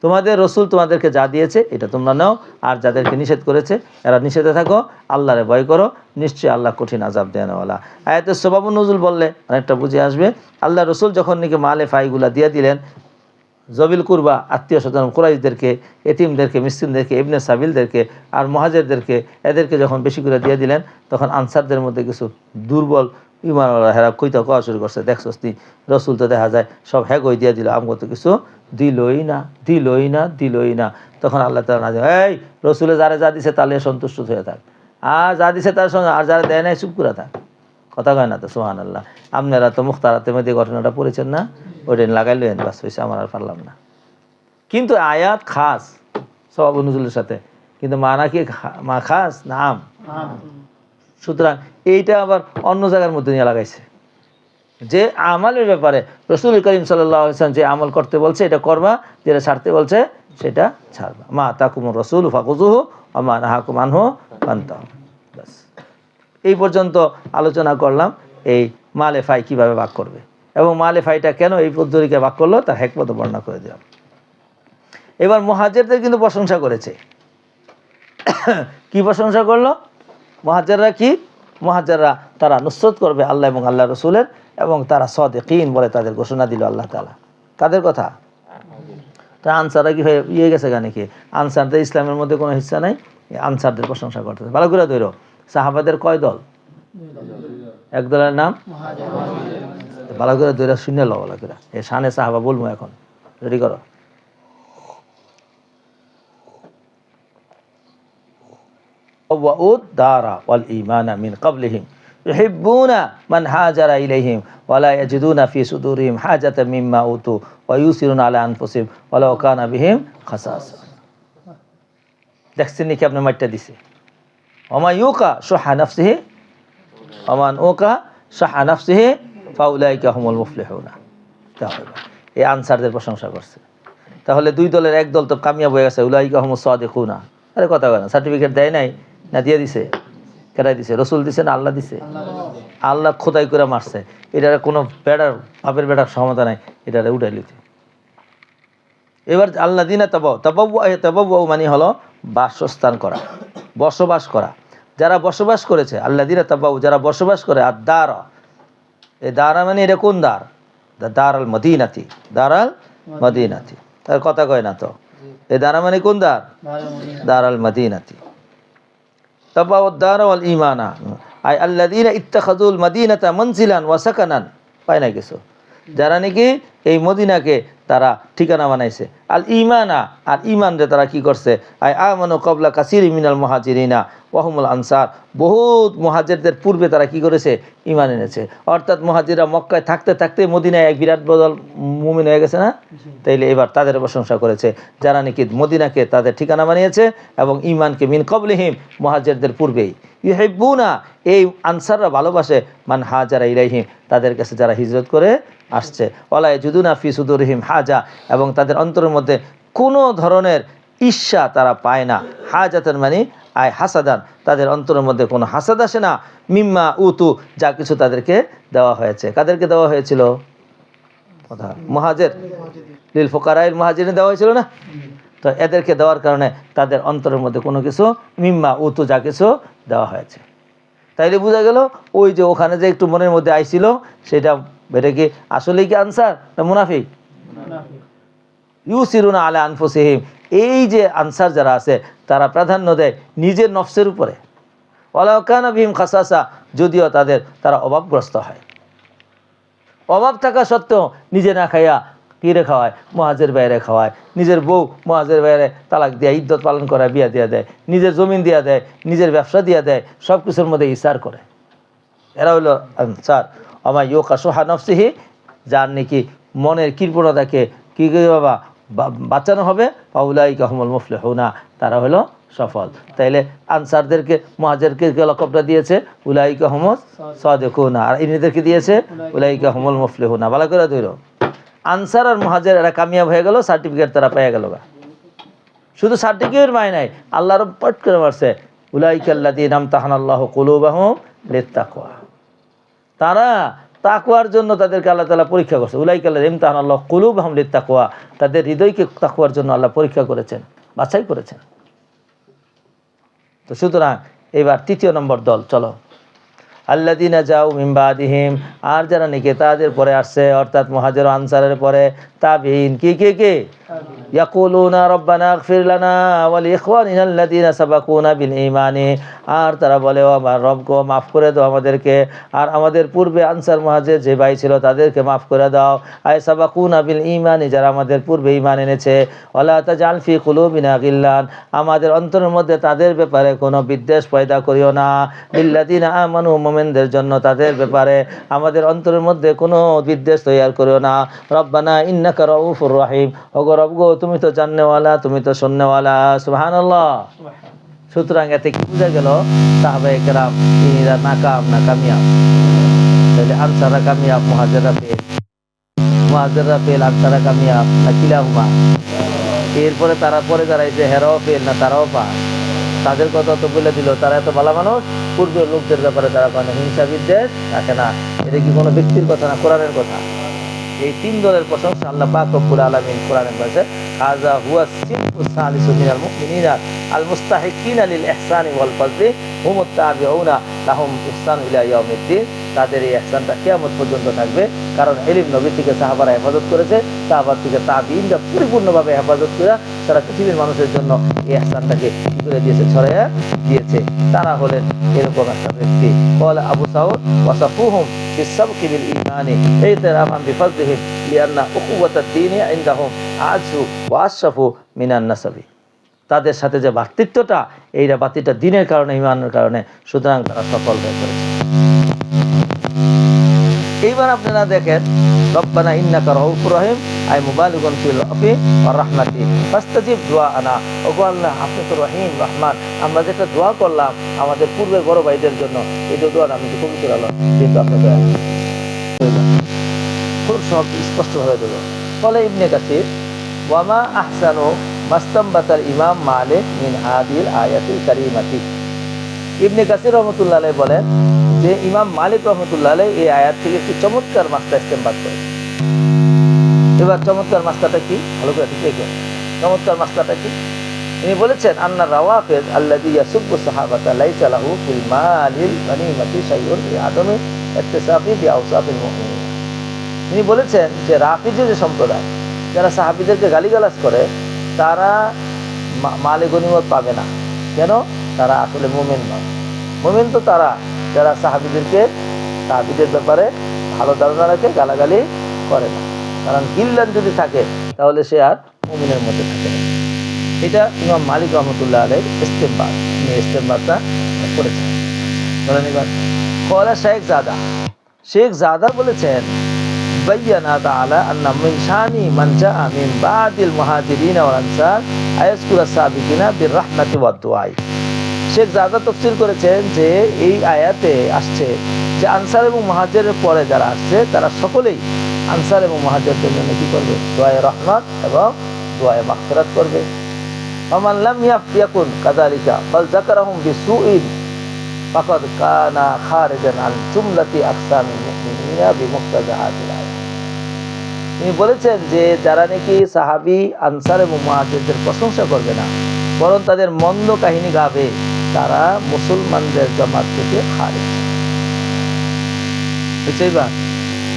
S1: তোমাদের রসুল তোমাদেরকে যা দিয়েছে এটা তোমরা নাও, আর যাদেরকে নিষেধ করেছে এরা নিষেধে থাকো, আল্লাহরে ভয় করো, নিশ্চয়ই আল্লাহ কঠিন আযাব দেনওয়ালা। আয়াতের সবাবুন নুজুল বললে অনেকটা বুঝে আসবে। আল্লাহ রসুল যখন নাকি মালে ফাইগুলা দিয়ে দিলেন, জবিল কুরবা আত্মীয় স্বজন কুরাইশদেরকে, এতিমদেরকে, মিসকিনদেরকে, ইবনে সাবিলদেরকে, আর মুহাজিরদেরকে, এদেরকে যখন বেশি করে দিয়ে দিলেন, তখন আনসারদের মধ্যে কিছু দুর্বল ইমানওয়ালা হেরা কইতা কওয়া শুরু করছে, দেখছস নি রসুল তো দেখা যায় সব হ্যাগই দিয়ে দিল, আমগো তো কিছু দিলই না, দিলই না, দিলই না। তখন আল্লাহ তাআলা নাযিল, এই রসুলে যারা যা দিছে তাহলে সন্তুষ্ট হয়ে থাক, আর যা দিছে তার সঙ্গে, আর যারা দেয় নাই চুপ করে থাক। কথা কয় না তো? সুবহানাল্লাহ। আপনারা তো মুখতারাতে মধ্যে ঘটনাটা পড়েছেন না? ওইটা লাগাইলেন, বাস হয়েছে, আমার আর পারলাম না। কিন্তু আয়াত খাস সওয়াব নুজুলের সাথে, কিন্তু মানা কি মা খাস না আম? সুতরাং এইটা আবার অন্য জায়গার মধ্যে নিয়ে লাগাইছে, যে আমলের ব্যাপারে রাসূল করিম সাল্লাল্লাহু আলাইহি ওয়াসাল্লাম যে আমল করতে বলছে এটা করবা, যেটা ছাড়তে বলছে সেটা ছাড়বা। মা আতাকুমুর রাসূলু ফাখুযুহু ওয়া মা নাহাকুম আনহু ফান্তাহু। বাস এই পর্যন্ত আলোচনা করলাম এই মালে ফাই কীভাবে ভাগ করবে, এবং মালে ফাইটা কেন এই পদ্ধতিকে ভাগ করলো তার হিকমত বর্ণনা করে দিলাম। এবার মুহাজিরদের কিন্তু প্রশংসা করেছে। কি প্রশংসা করলো? মুহাজিররা কি? মুহাজিররা তারা নুসরত করবে আল্লাহ এবং আল্লাহ রসুলের, এবং তারা সাদিকিন বলে তাদের ঘোষণা দিল আল্লাহ তাআলা। কাদের কথা? তা আনসাররা কি হয়ে গেছে কেন? কি আনসারদের ইসলামের মধ্যে কোনো হিস্সা নাই? আনসারদের প্রশংসা করতেছে। ভালো করে ধরো, সাহাবাদের কয় দল? এক দলের নাম ভালো করে দুইটা শূন্য লো ভালো করে এ শানে সাহাবা বলবো এখন রেডি করো দারা ওয়াল ঈমানা মিন ক্বাবলিহিম ইউহিব্বুনা মান হাজারা ইলাইহিম ওয়া লা ইয়াজিদুনা ফি সুদুরিহিম হাজাতাম মিম্মা উতু ওয়া ইউসিরুনা আলা আনফুসিহিম ওয়ালাউ কানা বিহিম খাসাসা দেখছেন নাকি আপনার মাইটটা দিছে ওমা ইউকা শুহা নাফসিহি ওমান ওকা শুহা নাফসিহি ফাউলাইকা হুমুল মুফলিহুনা এই আনসারদের প্রশংসা করছে তাহলে দুই দলের এক দল তো কামিয়াব হয়ে গেছে উলাইকা হুমুস সাদিকুনা আরে কথা বলেন সার্টিফিকেট দেয় নাই না দিয়ে দিছে কেটাই দিছে রসুল দিছে না আল্লাহ দিছে আল্লাহ খোদাই করে মারছে এটার কোনো বেড়ার বাপের বেড়ার ক্ষমতা নাই এটারে উঠাই লিতে এবার আল্লাহ দিনা তাবাউ মানে হলো বাসস্থান করা বসবাস করা যারা বসবাস করেছে আল্লাহ দিনা তাবাউ যারা বসবাস করে আর দারা এই দারা মানে এটা কোন দ্বার দারাল মদিনাতি দারাল মদিনাতি তার কথা কয় না তো এই দারা মানে কোন দ্বার দারাল মদিনাতি তাবাউ দারা ওয়াল ঈমানা আই আল্লাযীনা ইত্তাখাযুল মদিনাতা মানজিলান ওয়া সাকানান পায় না কিছু যারা নাকি এই মদিনাকে তারা ঠিকানা বানাইছে আল ঈমানা আর ঈমান রে তারা কি করছে আই আমানু ক্বাবলা কাসীরি মিনাল মুহাজিরিনা ওয়া হুমুল আনসার বহুত মুহাজিরদের পূর্বে তারা কি করেছে ঈমান এনেছে অর্থাৎ মুহাজিররা মক্কায় থাকতে থাকতে মদিনায় এক বিরাট বদল মুমিন হয়ে গেছে না তাইলে এবার তাদের প্রশংসা করেছে যারা নাকি মদিনাকে তাদের ঠিকানা বানিয়েছে এবং ঈমানকে মিন ক্বাবলিহিম মুহাজিরদের পূর্বেই ইউহিব্বুনা এই আনসাররা ভালোবাসে মান হাজারা ইলাইহিম তাদের কাছে যারা হিজরত করে আসছে ওয়ালা ইয়াজিদুনা ফি সুদুরিহিম হাজা এবং তাদের অন্তরের মধ্যে কোনো ধরনের ঈর্ষা তারা পায় না হাজাতান মানে আয় হাসাদান তাদের অন্তরের মধ্যে কোনো হাসাদ আসে না মিম্মা উতু যা কিছু তাদেরকে দেওয়া হয়েছে কাদেরকে দেওয়া হয়েছিল কথা মুহাজির লিল ফুকারাইল মুহাজিরিন দেওয়া হয়েছিল না তো এদেরকে দেওয়ার কারণে তাদের অন্তরের মধ্যে কোনো কিছু মিম্মা উতু যা কিছু দেওয়া হয়েছে তাইলে বোঝা গেল ওই যে ওখানে যে একটু মনের মধ্যে আইছিল সেটা এটা কি আসলেই কি আনসার না মুনাফিক ইউসিরুনা আলা আনফুসিহিম এই যে আনসার যারা আছে তারা প্রাধান্য দেয় নিজের নফসের উপরে ওয়ালাউ কানা বিহিম খাসাসা যদিও তারা অভাবগ্রস্ত হয় অভাব থাকা সত্ত্বেও নিজে না খাইয়া কিরে খাওয়ায় মুহাজির বাইরে খাওয়ায় নিজের বউ মুহাজির বাইরে তালাক দিয়া ইদ্যত পালন করা বিয়া দিয়া দেয় নিজের জমিন দিয়া দেয় নিজের ব্যবসা দিয়া দেয় সব কিছুর মধ্যে ইসার করে এরা হইল আনসার আমা ইউকা শুহা নফসিহি যার নাকি মনের কৃপণতাকে কি করে বাবা বাঁচানো হবে ফাউলাইকা হুমুল মুফলিহুনা তারা হলো সফল তাইলে আনসারদেরকে মুহাজিরকে লকবটা দিয়েছে উলাইকা হুমুস সাদিকুনা আর ইনিদেরকে দিয়েছে উলাইকা হুমুল মুফলিহুনা ভালো করে ধরো আনসার আর মুহাজির এরা কামিয়াব হয়ে গেল সার্টিফিকেট তারা পেয়ে গেল শুধু সার্টিফিকেট পায় নাই আল্লাহ রব পট করে মারছে উলাইকা আল্লাযীনা আমতাহানাল্লাহু কুলুবাহুম লিত্তাকওয়া তারা তাকওয়ার জন্য তাদেরকে আল্লাহ তাআলা পরীক্ষা করছে উলাইকা আল্লাযীনা আমতাহানাল্লাহু কুলুবাহুম লিত্তাকওয়া তাদের হৃদয়কে তাকওয়ার জন্য আল্লাহ পরীক্ষা করেছেন বাছাই করেছেন তো সুতরাং এবার তৃতীয় নম্বর দল চলো আল্লাযীনা জাউ মিন বাদিহিম আর যারা নাকি তাদের পরে আসছে অর্থাৎ মুহাজির ও আনসারের পরে তাবিঈন কি ইয়াকুলুনা রব্বানা ইগফির লানা ওয়া লিইখওয়ানিনা আল্লাযীনা সাবাকুনা বিল ঈমানি আর তারা বলে ও আমার রবকে মাফ করে দাও আমাদেরকে আর আমাদের পূর্বে আনসার মুহাজির যে ভাই ছিল তাদেরকে মাফ করে দাও আয় সাবাকুনা বিল ঈমানি যারা আমাদের পূর্বে ঈমান এনেছে ওয়ালা তাজাল ফি কুলুবিনা গিল্লান আমাদের অন্তরের মধ্যে তাদের ব্যাপারে কোনো বিদ্বেষ পয়দা করিও না লিল্লাযীনা আমানু মুমিনদের জন্য তাদের ব্যাপারে আমাদের অন্তরের মধ্যে কোনো বিদ্বেষ তৈরি করিও না রব্বানা ইন্নাকা রাউফুর রহিম ওগো রব গো তুমি তো জাননেওয়ালা তুমি তো শুননেওয়ালা সুবহানাল্লাহ সুতরাং এতে কি বোঝা গেল সাহাবায়ে কেরাম ইনিরা নাকাম না কামিয়াব তাহলে আনসাররা কামিয়াব মুহাজিররা ফেল আনসাররা কামিয়াব না কিলাহুমা এরপরে তারা পরে দাঁড়াইছে হেরাও ফেল না তারাও পা তাদের কথা তো বলে দিল তারা এত ভালো মানুষ পূর্বের লোকদের ব্যাপারে তারা কোনো হিংসা বিদ্বেষ রাখে না এটা কি কোনো ব্যক্তির কথা না কোরআনের কথা এই তিন দলের প্রশংসা আল্লাহ পাক রব্বুল আলামিন কোরআনে বলেছে হাযা হুয়া সিনফুস সালিসু মিনাল মুমিনিনা আল মুস্তাহিকিনা লিল ইহসানি ওয়াল ফাজলি হুমুত তাবিউনা লাহুম ইহসান ইলা ইয়াউমিদ্দিন তাদের এই ইহসানটা কিয়ামত পর্যন্ত থাকবে। কারণ ইলম নবী থেকে সাহাবারা হেফাজত করেছে, সাহাবা থেকে তাবিঈনরা পরিপূর্ণভাবে হেফাজত করে সারা পৃথিবীর মানুষের জন্য এই ইহসানটাকে কি করে দিয়েছে, ছড়াইয়া দিয়েছে। তারা হলেন এরকম একটা ব্যক্তি। قال أبو سعود وصفوهم بالسبق بالإيمان اعترافا بفضلهم لأن أخوة الدين عندهم أعز وأشرف من النسب। তাদের সাথে যে ভ্রাতৃত্বটা, এইটা ভ্রাতৃত্বটা দিনের কারণে, ইমানের কারণে, সুতরাং তারা সফল হয়ে পড়েছে। এইবার আপনারা দেখেন, রব্বানা ইন্নাকা রাউফুর রহিম আই মুবালিগুন ফিল আফি ওয়ার রাহমাতি ফাস্তাজিব দুআনা। ওগো আল্লাহ, আপনি তো রহিম রহমান, আমরা যেটা দোয়া করলাম আমাদের পূর্বের বড় ভাইদের জন্য, এই দোয়াটা আমি কবুল করে আল্লাহ, যেহেতু আপনি দয়া খুব সব স্পষ্ট হয়ে দেব। ফলে ইবনে কাসির ওয়ামা আহসানু মাস্তামবাতাল ইমাম মালিক মিন হাদিল আয়াতিল কারিমাতি। ইবনে কাসির রহমতুল্লাহ আলাইহি বলেন যে ইমাম মালিক রহমতুল্লাহ আলাইহি এই আয়াত থেকে একটি চমৎকার মাসলা ইস্তেমবাদ করেছেন। এবার চমৎকার মাসলাটা কি, ভালো করে ঠিক রেখে, চমৎকার মাসলাটা কি? তিনি বলেছেন আন্না রাওয়াফিদ আল্লাযী ইয়াসুব্বু সাহাবাতা লাইসা লাহু ফিল মালিল গনিমাতি শাইউন লিআদামি ইত্তিসাফি বিআওসাফিল মুমিনিন। তিনি বলেছেন যে রাফিজি যে সম্প্রদায়, যারা সাহাবীদেরকে গালিগালাজ করে, তারা মালে গনিমত পাবে না। কেন? তারা আসলে মুমিন নয়। মুমিন তো তারা যারা সাহাবীদের ব্যাপারে ভালো ধারণা রাখে, গালাগালি করে না। কারণ গিল্লান যদি থাকে তাহলে সে আর মুমিনের মধ্যে থাকে না। এটা ইমাম মালিক রহমতুল্লাহ আলাইহির ইস্তেমবাদ, তিনি ইস্তেমবাদটা করেছেন। বলেন এবার কলা শেখ জাদা বলেছেন বায়্যানা তাআলা আন্না মিন শানি মান জাআ মিন বাদিল মুহাজিরিন ওয়াল আনসার আয়াসকুরা সাবিকিনা বির রাহমাতি ওয়াদ দুআ। শেখ জাদা তাফসীর করেছেন যে এই আয়াতে আসছে যে আনসার এবং মুহাজিরের পরে যারা আসছে তারা সকলেই আনসার এবং মুহাজিরদের জন্য কি করবে? দোয়ায়ে রহমত এবং দোয়ায়ে মাগফিরাত করবে। ওমান লাম ইয়াকুন কাযালিকা বাল যাকারাহুম বিসুইন ফাকাদ কানা খারিজান আন জুমলাতি আকসামিল মুমিনিনা বিমুক্তাজাহাতিল আয়াত। তিনি বলেছেন যে যারা নাকি সাহাবী, আনসার এবং মুহাজিরদের প্রশংসা করবে না, বরং তাদের মন্দ কাহিনী গাবে, তারা মুসলমানদের জামাত থেকে খারিজ। বুঝছেই বা?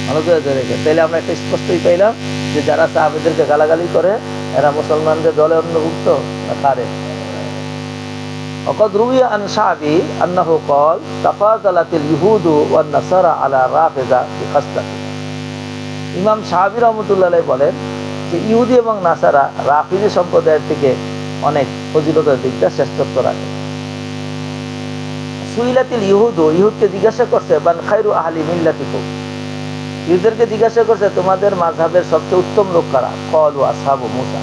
S1: ভালো করে দেখেন, তাইলে আমরা একটা স্পষ্টই পাইলাম যে যারা সাহাবীদেরকে গালাগালি করে এরা মুসলমানদের দলে অন্তর্ভুক্ত না খারিজ। وقد روي عن شعبي أنه قال تفاضلت اليهود والنصارى على الرافضة بخصلة। ইমাম শাবি রহমতুল্লাহ আলাইহি বলেন যে ইহুদি এবং নাসারা রাফিজি সম্প্রদায়ের থেকে অনেক ফজিলতের দিকটা শ্রেষ্ঠত্ব রাখে। সুইলাতিল ইহুদু, ইহুদকে জিজ্ঞাসা করছে বান খায়রু আহলি মিল্লাতিকুম, ইহুদেরকে জিজ্ঞাসা করছে তোমাদের মাযহাবের সবচেয়ে উত্তম লোক কারা? ক্বালু আসহাবু মূসা,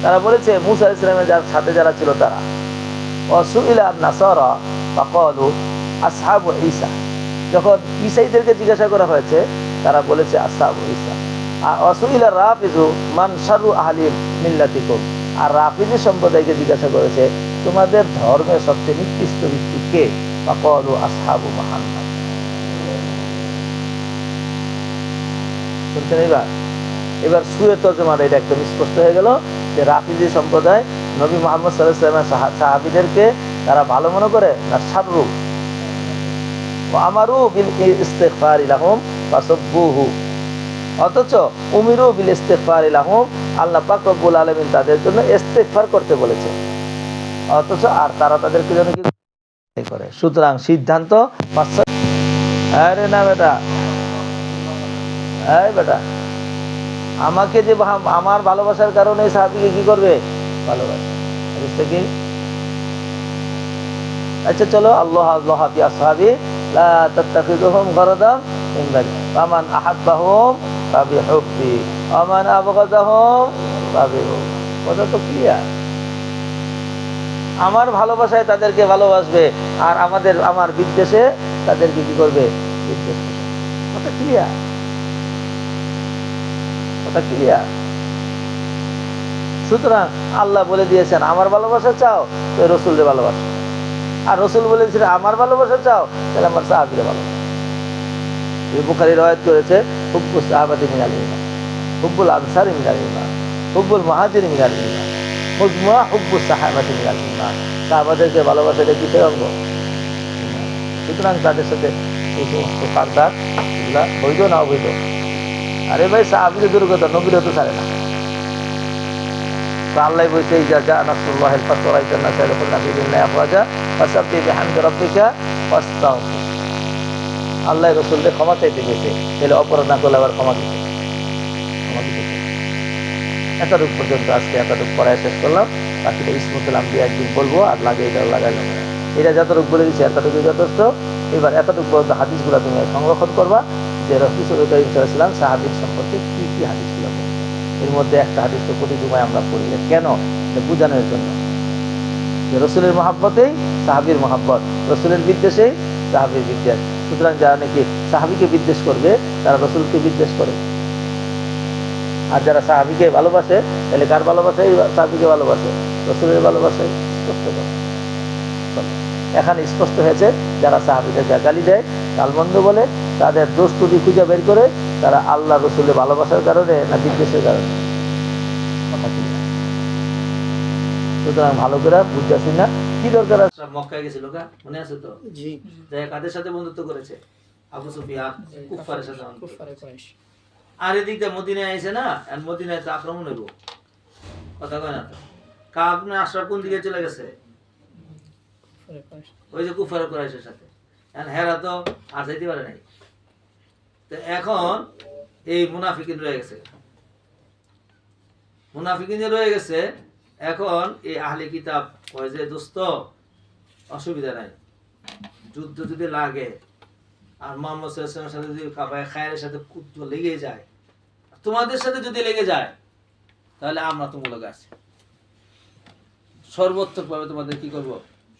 S1: তারা বলেছে মূসা আলাইহিস সালামের সাথে যারা ছিল তারা। ওয়াসুইলা আন-নাসারা ফাকালু আসহাবু ঈসা, যখন ঈসাইদেরকে জিজ্ঞাসা করা হয়েছে তারা বলেছে আসহাবু ঈসা। আর ওয়াসুইলা রাফিজু মান শাররু আহলি মিল্লাতিকুম, আর রাফিজি সম্প্রদায়কে জিজ্ঞাসা করেছে তোমাদের ধর্মের সবচেয়ে নিকৃষ্ট ব্যক্তি কে? ফাকালু আসহাবু মুহাম্মদ। শুনছেন? এবার সুয়ে তর্জমাটা এটা একদম স্পষ্ট হয়ে গেল যে রাফিজি সম্প্রদায় নবী মুহাম্মদ সাল্লাল্লাহু আলাইহি ওয়াসাল্লামের সাহাবীদেরকে তারা ভালো মনে করে না শাররু? ওয়া আমারু বিল ইস্তিগফারি লাহুম ফাসাব্বুহু, অথচ উমিরু বিল ইস্তিগফারি লাহুম, আল্লাহ পাক রব্বুল আলামিন তাদের জন্য ইস্তিগফার করতে বলেছে, অথচ আর তারা তাদেরকে জন্য কি করে? সুতরাং সিদ্ধান্ত আরে না বেটা, এই বেটা, আমাকে যে আমার ভালোবাসার কারণে সাহাবীকে কি করবে? ভালোবাসা। কি? আচ্ছা চলো, আল্লাহ আল্লাহ ফি আসহাবি লা তাত্তাখিযুহুম গরাদাম মিন বাদি ফামান আহাব্বাহুম ফাবিহুব্বি ওয়া মান আবগাযাহুম ফাবিহুব্বি। কথা তো ক্লিয়ার। আমার ভালোবাসায় তাদেরকে ভালোবাসবে, আর আমার বিদ্বেষে তাদেরকে কি করবে? বিদ্বেষ করবে। কথা ক্লিয়ার, কথা ক্লিয়ার। সুতরাং আল্লাহ বলে দিয়েছেন আমার ভালোবাসা চাও তো রাসূলের ভালোবাসা, আর রাসূল বলেছেন আমার ভালোবাসা চাও তাহলে আমার সাহাবীদের ভালোবাসা। এই বুখারী রওয়ায়াত করেছে হুব্বুস সাহাবাতি মিনাল ঈমান, হুব্বুল আনসারি মিনাল ঈমান, হুব্বুল মুহাজিরি মিনাল ঈমান, মুজমুআ হুব্বুস সাহাবাতি মিনাল ঈমান। সাহাবাদেরকে ভালোবাসাটা কিসের অঙ্গ? সুতরাং তাদের সাথে এই সমস্ত কারদার এগুলা বৈধ না অবৈধ? আরে ভাই সাহাবীর দুর্গত, নবীর তো ছাড়ে না। তো আল্লাহ বলছে এই যা নাসরুল্লাহিল ফাতহু ওয়া রাআইতান নাসা ইয়াদখুলুনা ফি দীনিল্লাহি আফওয়াজা ফাসাব্বিহ বিহামদি রাব্বিকা ওয়াস্তাগফির। আল্লাহ রাসূলকে ক্ষমা চাইতে গেছে, তাহলে অপরাধ না করলে আবার ক্ষমা দিতে। এতটুকু পর্যন্ত আজকে এতটুকু পড়ায় শেষ করলাম। বাকিটা ইসমতুল আম্বিয়া একদিন বলবো, আর লাগে এটা লাগাইলাম। এটা যতটুকু বলে দিচ্ছি এতটুকু যথেষ্ট। এবার এতটুকু পর্যন্ত হাদিসগুলো তুমি সংরক্ষণ করবা, যে রাসূল সাল্লাল্লাহু আলাইহি ওয়াসাল্লাম সাহাবীর সম্পর্কে কি কি হাদিসগুলো বলেছেন। এর মধ্যে একটা হাদিস তো প্রতি জুমায় আমরা পড়ি, কেন? এটা বোঝানোর জন্য যে রসুলের মহাব্বতেই সাহাবীর মহাব্বত, রসুলের বিদ্বেষেই সাহাবীর বিদ্বেষ। সুতরাং যারা নাকি সাহাবীকে বিদ্বেষ করবে তারা রসুলকে বিদ্বেষ করে, আর যারা সাহাবীকে ভালোবাসে তাহলে কার ভালোবাসে? সাহাবীকে ভালোবাসে, রসুলের ভালোবাসে। স্পষ্ট কথা এখানে স্পষ্ট হয়েছে, যারা সাহাবীদেরকে গালি দেয়, গালমন্দ বলে, তাদের দোষ ত্রুটি খুঁজে বের করে, তারা আল্লাহ রসুলের ভালোবাসার কারণে না বিদ্বেষের কারণে। কথা কি? সুতরাং ভালো করে বুঝতেছি না কি দরকার আছে। মক্কায় গেছিল কা, মনে আছে তো? জি। কাদের সাথে বন্ধুত্ব করেছে? আবু সুফিয়ান, কুফারের সাথে। আর এদিক দিয়ে মদিনায় আইছে না, আর মদিনায় তো আক্রমণ হইব, কথা কয় না তো? কাব না আশরাফ কোন দিকে চলে গেছে? ওই যে কুফার কুরাইশের সাথে। হেরা তো আর যাইতে পারে নাই। তো এখন এই মুনাফিকিন রয়ে গেছে, মুনাফিকিন রয়ে গেছে। এখন এই আহলে কিতাব কয় যে দোস্ত অসুবিধা নাই, যুদ্ধ যদি লাগে আর মুহাম্মদ সাল্লাল্লাহু আলাইহি ওয়াসাল্লামের সাথে যদি খায়ের সাথে লেগে যায়, তোমাদের সাথে যদি লেগে যায়, তাহলে আমরা তোমার লগে আছি, সর্বোত্তম ভাবে তোমাদের কি করব,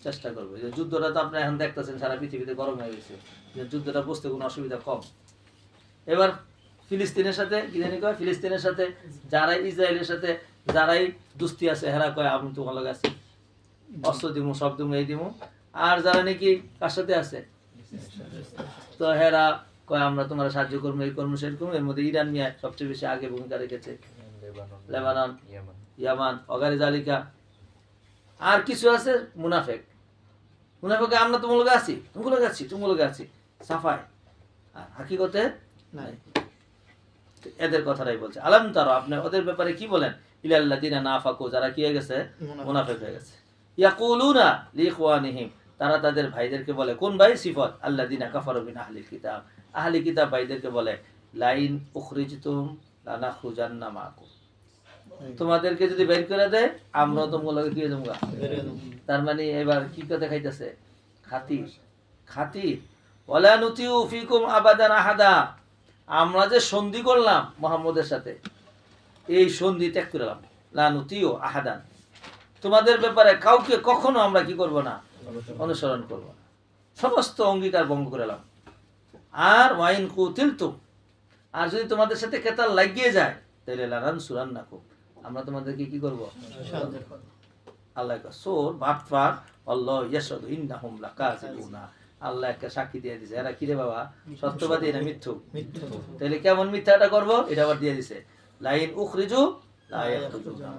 S1: চেষ্টা করবো। যে যুদ্ধটা তো আপনারা এখন দেখতেছেন সারা পৃথিবীতে গরম হয়ে গেছে, যে যুদ্ধটা বুঝতে কোনো অসুবিধা কম। এবার ফিলিস্তিনের সাথে কি জানি কয়, ফিলিস্তিনের সাথে যারাই ইসরায়েলের সাথে যারাই দুস্তি আছে, হেরা কয় আমি তোমার লগে আছি, অস্ত্র দিমু, সব দিমু, এই দিমু। আর যারা নাকি কার সাথে আছে, তো হেরা কয় আমরা তোমার সাহায্য করবো, এই করবো, সেই করবো। এর মধ্যে ইরান নিয়ে সবচেয়ে বেশি আগে ভূমিকা রেখেছে, লেবানন, ইয়ামান, অগারি জালিকা। আর কিছু আছে মুনাফেক, মুনাফেক আমরা তোমার লগে আছি, তোমার লগে আছি, তোমার লগে আছি, সাফায়, আর হাকিকতে নাই। এদের কথাটাই বলছে। আলাম তারা, আপনি ওদের ব্যাপারে কি বলেন? ইলাল্লাযিনা নাফাকু, যারা কি হয়ে গেছে, মুনাফিক হয়ে গেছে। ইয়াকুলুনা লিইখওয়ানিহিম, তারা তাদের ভাইদেরকে বলে, কোন ভাই? সিফাত আল্লাযিনা কাফারু মিন আহলিল কিতাব, আহলি কিতাব ভাইদেরকে বলে, লাইন উখরিজতুম লানাখরুজান্না মাআকুম, তোমাদেরকে যদি বের করে দেয় আমরা তোমার লগে কি দেবো। তার মানে এবার কি কথা খাইতেছে? খাতির, খাতির। ওয়ালা নুতিউ ফিকুম আবাদান আহাদা, আমরা যে সন্ধি করলাম মুহাম্মদের সাথে, এই সন্ধি ত্যাগ করলাম। লা নুতিউ আহাদান, তোমাদের ব্যাপারে কাউকে কখনো আমরা কি করব না, অনুসরণ করব না, সমস্ত অঙ্গীকার ভঙ্গ করলাম। আর ওয়াইন কুতিলতুম, আর যদি তোমাদের সাথে কেতাল লাগিয়ে যায়, তাহলে লানানসুরান্নাকুম, আমরা তোমাদেরকে কি করব, আল্লাহ সোর বাটফার আল্লাহ ইয়াশহাদু ইন্নাহুম লাকাযিবুনা, আল্লাহ একটা সাক্ষী দিয়ে দিয়েছে, এরা কি রে বাবা, সত্যবাদী না মিথ্যু? তাহলে কেমন মিথ্যাটা করব, এটা আবার দিয়ে দিছে, লাইন উখরিজু লা ইয়াখরুজুনা,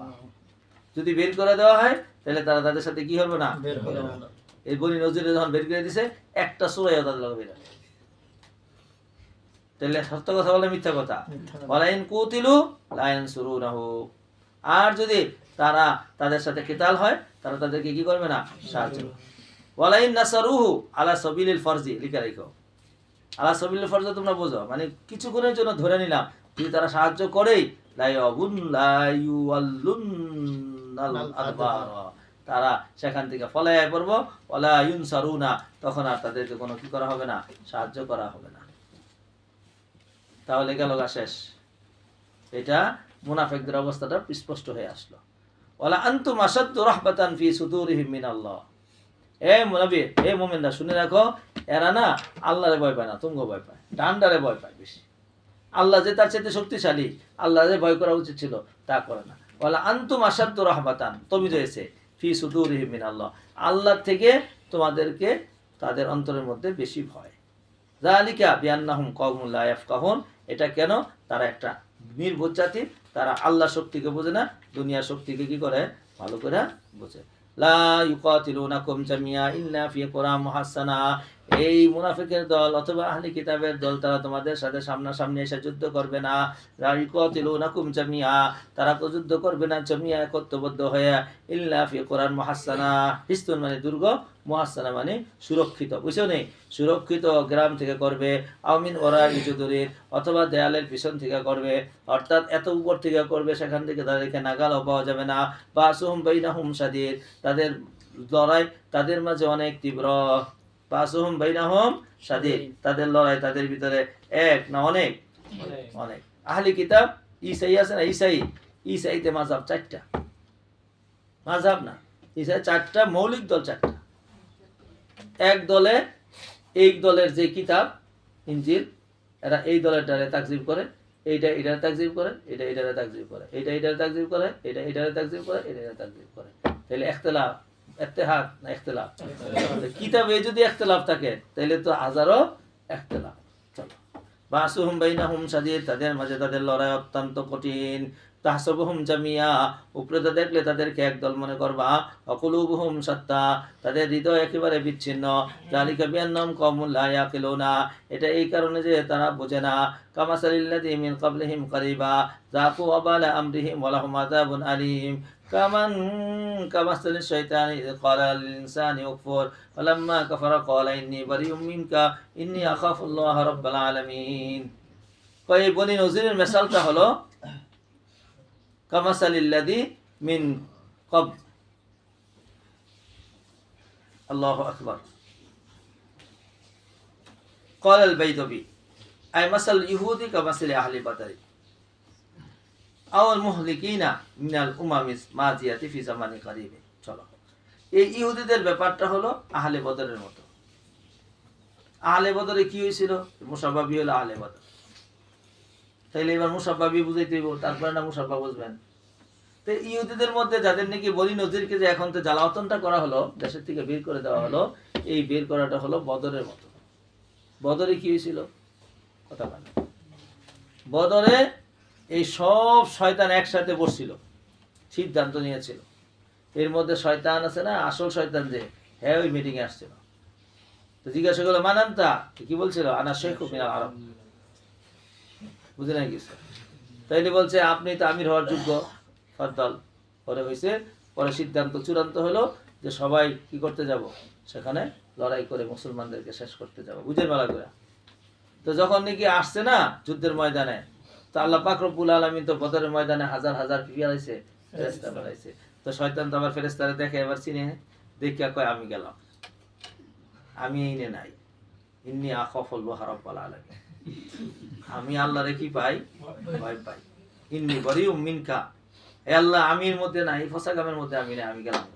S1: যদি বের করে দেওয়া হয় তাহলে তারা তাদের সাথে কি হবে না, এই বনি নজরে যখন বের করে দিছে একটা সূরায়ও তাদের লগে বের, তাহলে সত্য কথা বলে মিথ্যা কথা। ওয়ালাইন কুতিলু লা ইয়ানসুরুনাহু, আর যদি তারা তাদের সাথে কিতাল হয় তারা তাদেরকে কি করবে না, সাহায্য। ওয়ালাইন নাসারুহু আলা সাবিলিল ফরজি, লিখে রাখো, আলা সাবিলিল ফরজ তোমরা বোঝো, মানে কিছুক্ষণের জন্য ধরে নিলাম, যদি তারা সাহায্য করেই তারা সেখান থেকে ফলায় পড়বো, ওয়ালা ইউনসারুনা, তখন আর তাদেরকে কোনো কি করা হবে না, সাহায্য করা হবে না। তাহলে গেল গা শেষ। এটা মুনাফিকদের অবস্থাটা স্পষ্ট হয়ে আসলো। ওয়ালা আনতুম আশাদ্দু রাহবাতান ফি সুদুরিহিম মিনাল্লাহ, এ নবী, এ মুমিনরা শুনে রাখো, এরা না আল্লাহরে ভয় পায় না, তুমগো ভয় পায়, ডান্ডারে ভয় পায় বেশি। আল্লাহ যে তার চাইতে শক্তিশালী, আল্লাহ যে ভয় করা উচিত ছিল তা করে না। ওয়ালা আনতুম আশাদ্দু রাহবাতান, তুমি রয়েছে ফি সুদুরিহিম মিনাল্লাহ, আল্লাহর থেকে তোমাদেরকে তাদের অন্তরের মধ্যে বেশি ভয়। যালিকা বিআন্নাহুম কওমুন লা ইয়াফকাহুন, এটা কেন? তারা একটা নির্বোধ জাতি, তারা আল্লাহ শক্তিকে বোঝে না, দুনিয়ার শক্তিকে কি করে, ভালো করে বোঝে। লা ইউকাতিলুনাকুম জামিয়া ইল্লা ফি কুরা মুহাসসানা, এই মুনাফিকের দল অথবা আহলি কিতাবের দল তারা তোমাদের সাথে সামনাসামনি এসে যুদ্ধ করবে না, ইউকাতিলুনাকুম জামিআ, তারা তো যুদ্ধ করবে না জামিআ একত্রবদ্ধ হয়ে, ইল্লা ফি কুরান মুহাসসানা, হিসতুন মানে দুর্গ, মুহাসসানা মানে সুরক্ষিত, বুঝছো নি, সুরক্ষিত গ্রাম থেকে করবে, আও মিন ওরাই জুদুরিন, অথবা দেয়ালের পিছন থেকে করবে, অর্থাৎ এত উপর থেকে করবে সেখান থেকে তাদেরকে নাগালও পাওয়া যাবে না, বাসুহুম বাইনাহুম শাদীদ, তাদের লড়াই তাদের মাঝে অনেক তীব্র, বাসুহুম বাইনাহুম শাদীদ, তাদের লড়াই তাদের ভিতরে এক না অনেক, অনেক। আহলি কিতাব ঈসাই আছে না, ঈসাইতে মাযহাব চারটা, মাযহাব না, ঈসাই চারটা মৌলিক দল, চারটা। এক দলে, এই দলের যে কিতাব ইনজিল, এরা এই দলেরটারে তাকজিব করে, এইটা এটারে তাকজিব করে, এটা এটারে তাকজিব করে, এটা এটারে তাকজিব করে, এটা এটারে তাকজিব করে, এটা এটারে তাকজিব করে। তাহলে ইখতিলাফ, ইত্তেহাদ না ইখতিলাফ? কিতাবে যদি ইখতিলাফ থাকে তাহলে তো হাজারো ইখতিলাফ। চলো, বাসুহুম বাইনাহুম শাদীদ, তাদের মাঝে তাদের লড়াই অত্যন্ত কঠিন, তাহসাবুহুম জামিয়া, উপরে তো দেখলে তাদেরকে একদল মনে করবা, অকুলুবুহুম শাত্তা, তাদের হৃদয় একেবারে বিচ্ছিন্ন, যালিকা বিআন্নাহুম কওমুন লা ইয়াকিলুনা, এটা এই কারণে যে তারা বোঝে না, কামাসালিল্লাযী মিন ক্বাবলিহিম কারিবা যাকু ওয়াবালা আমরিহিম ওয়া লাহুম আযাবুন আলীম, কামাসালিশ শাইতানি ইয ক্বালা লিল ইনসানি উকফুর ফালাম্মা কাফারা ক্বালা ইন্নী বারিউম মিনকা ইন্নী আখাফুল্লাহা রাব্বাল আলামিন। কয় বনি নজিরের মিসালটা হলো কামাসালিল্লাযী মিন ক্বাবল, আল্লাহু আকবার, ক্বালা আল বাইদাবী আই মাসাল ইহুদি কামাসালি আহলি বাদর আও আল মুহলিকিনা মিনাল উমামিস মাজিয়াতি ফি জামানি কারিব। চলো, এই ইহুদিদের ব্যাপারটা হলো আহলে বদরের মতো। আহলে বদরে কি হয়েছিল? মুসাব্বাবি হলো আহলে বদর। তাইলে এবার মুসাব্বাবি বুঝাইতে হইব, তারপরে না মুসাব্বা বুঝবেন। তো ইহুদিদের মধ্যে যাদের নাকি বনি নজিরকে যে এখন তো জ্বালাতনটা করা হলো, দেশের থেকে বের করে দেওয়া হলো, এই বের করাটা হলো বদরের মতো। বদরে কি হয়েছিল? কথা বলেন। বদরে এই সব শয়তান একসাথে বসছিল, সিদ্ধান্ত নিয়েছিল। এর মধ্যে শয়তান আছে না, আসল শয়তান যে, হ্যাঁ ওই মিটিং এ আসছিল। তো জিজ্ঞাসা করলো মানান্তা, কি বলছিল? আনা শেখ মিনাল আরব, বুঝে নাই কিছু। তাইলে বলছে আপনি তো আমির হওয়ার যোগ্য, ফদ্দল। পরে হয়েছে, পরে সিদ্ধান্ত চূড়ান্ত হলো যে সবাই কি করতে যাব, সেখানে লড়াই করে মুসলমানদেরকে শেষ করতে যাব, বুঝের মেলা করে। তো যখন নাকি আসছে না যুদ্ধের ময়দানে, তো আল্লাহ পাক রব্বুল আলামিন তো বদরের ময়দানে হাজার হাজার কি বানাইছে, ফেরেশতা বানাইছে। তো শয়তান তো আবার ফেরেশতারে দেখে, এবার চিনে, দেখিয়া কয় আমি গেলাম, আমি এইনে নাই, ইন্নী আখাফুল্লাহ রাব্বাল আলামিন, আমি আল্লাহরে কি পাই, ভয় পাই। ইন্নী বারিউম মিনকা, হে আল্লাহ আমি এর মধ্যে নাই, ফসাকামের মধ্যে আমি নাই, আমি গেলাম।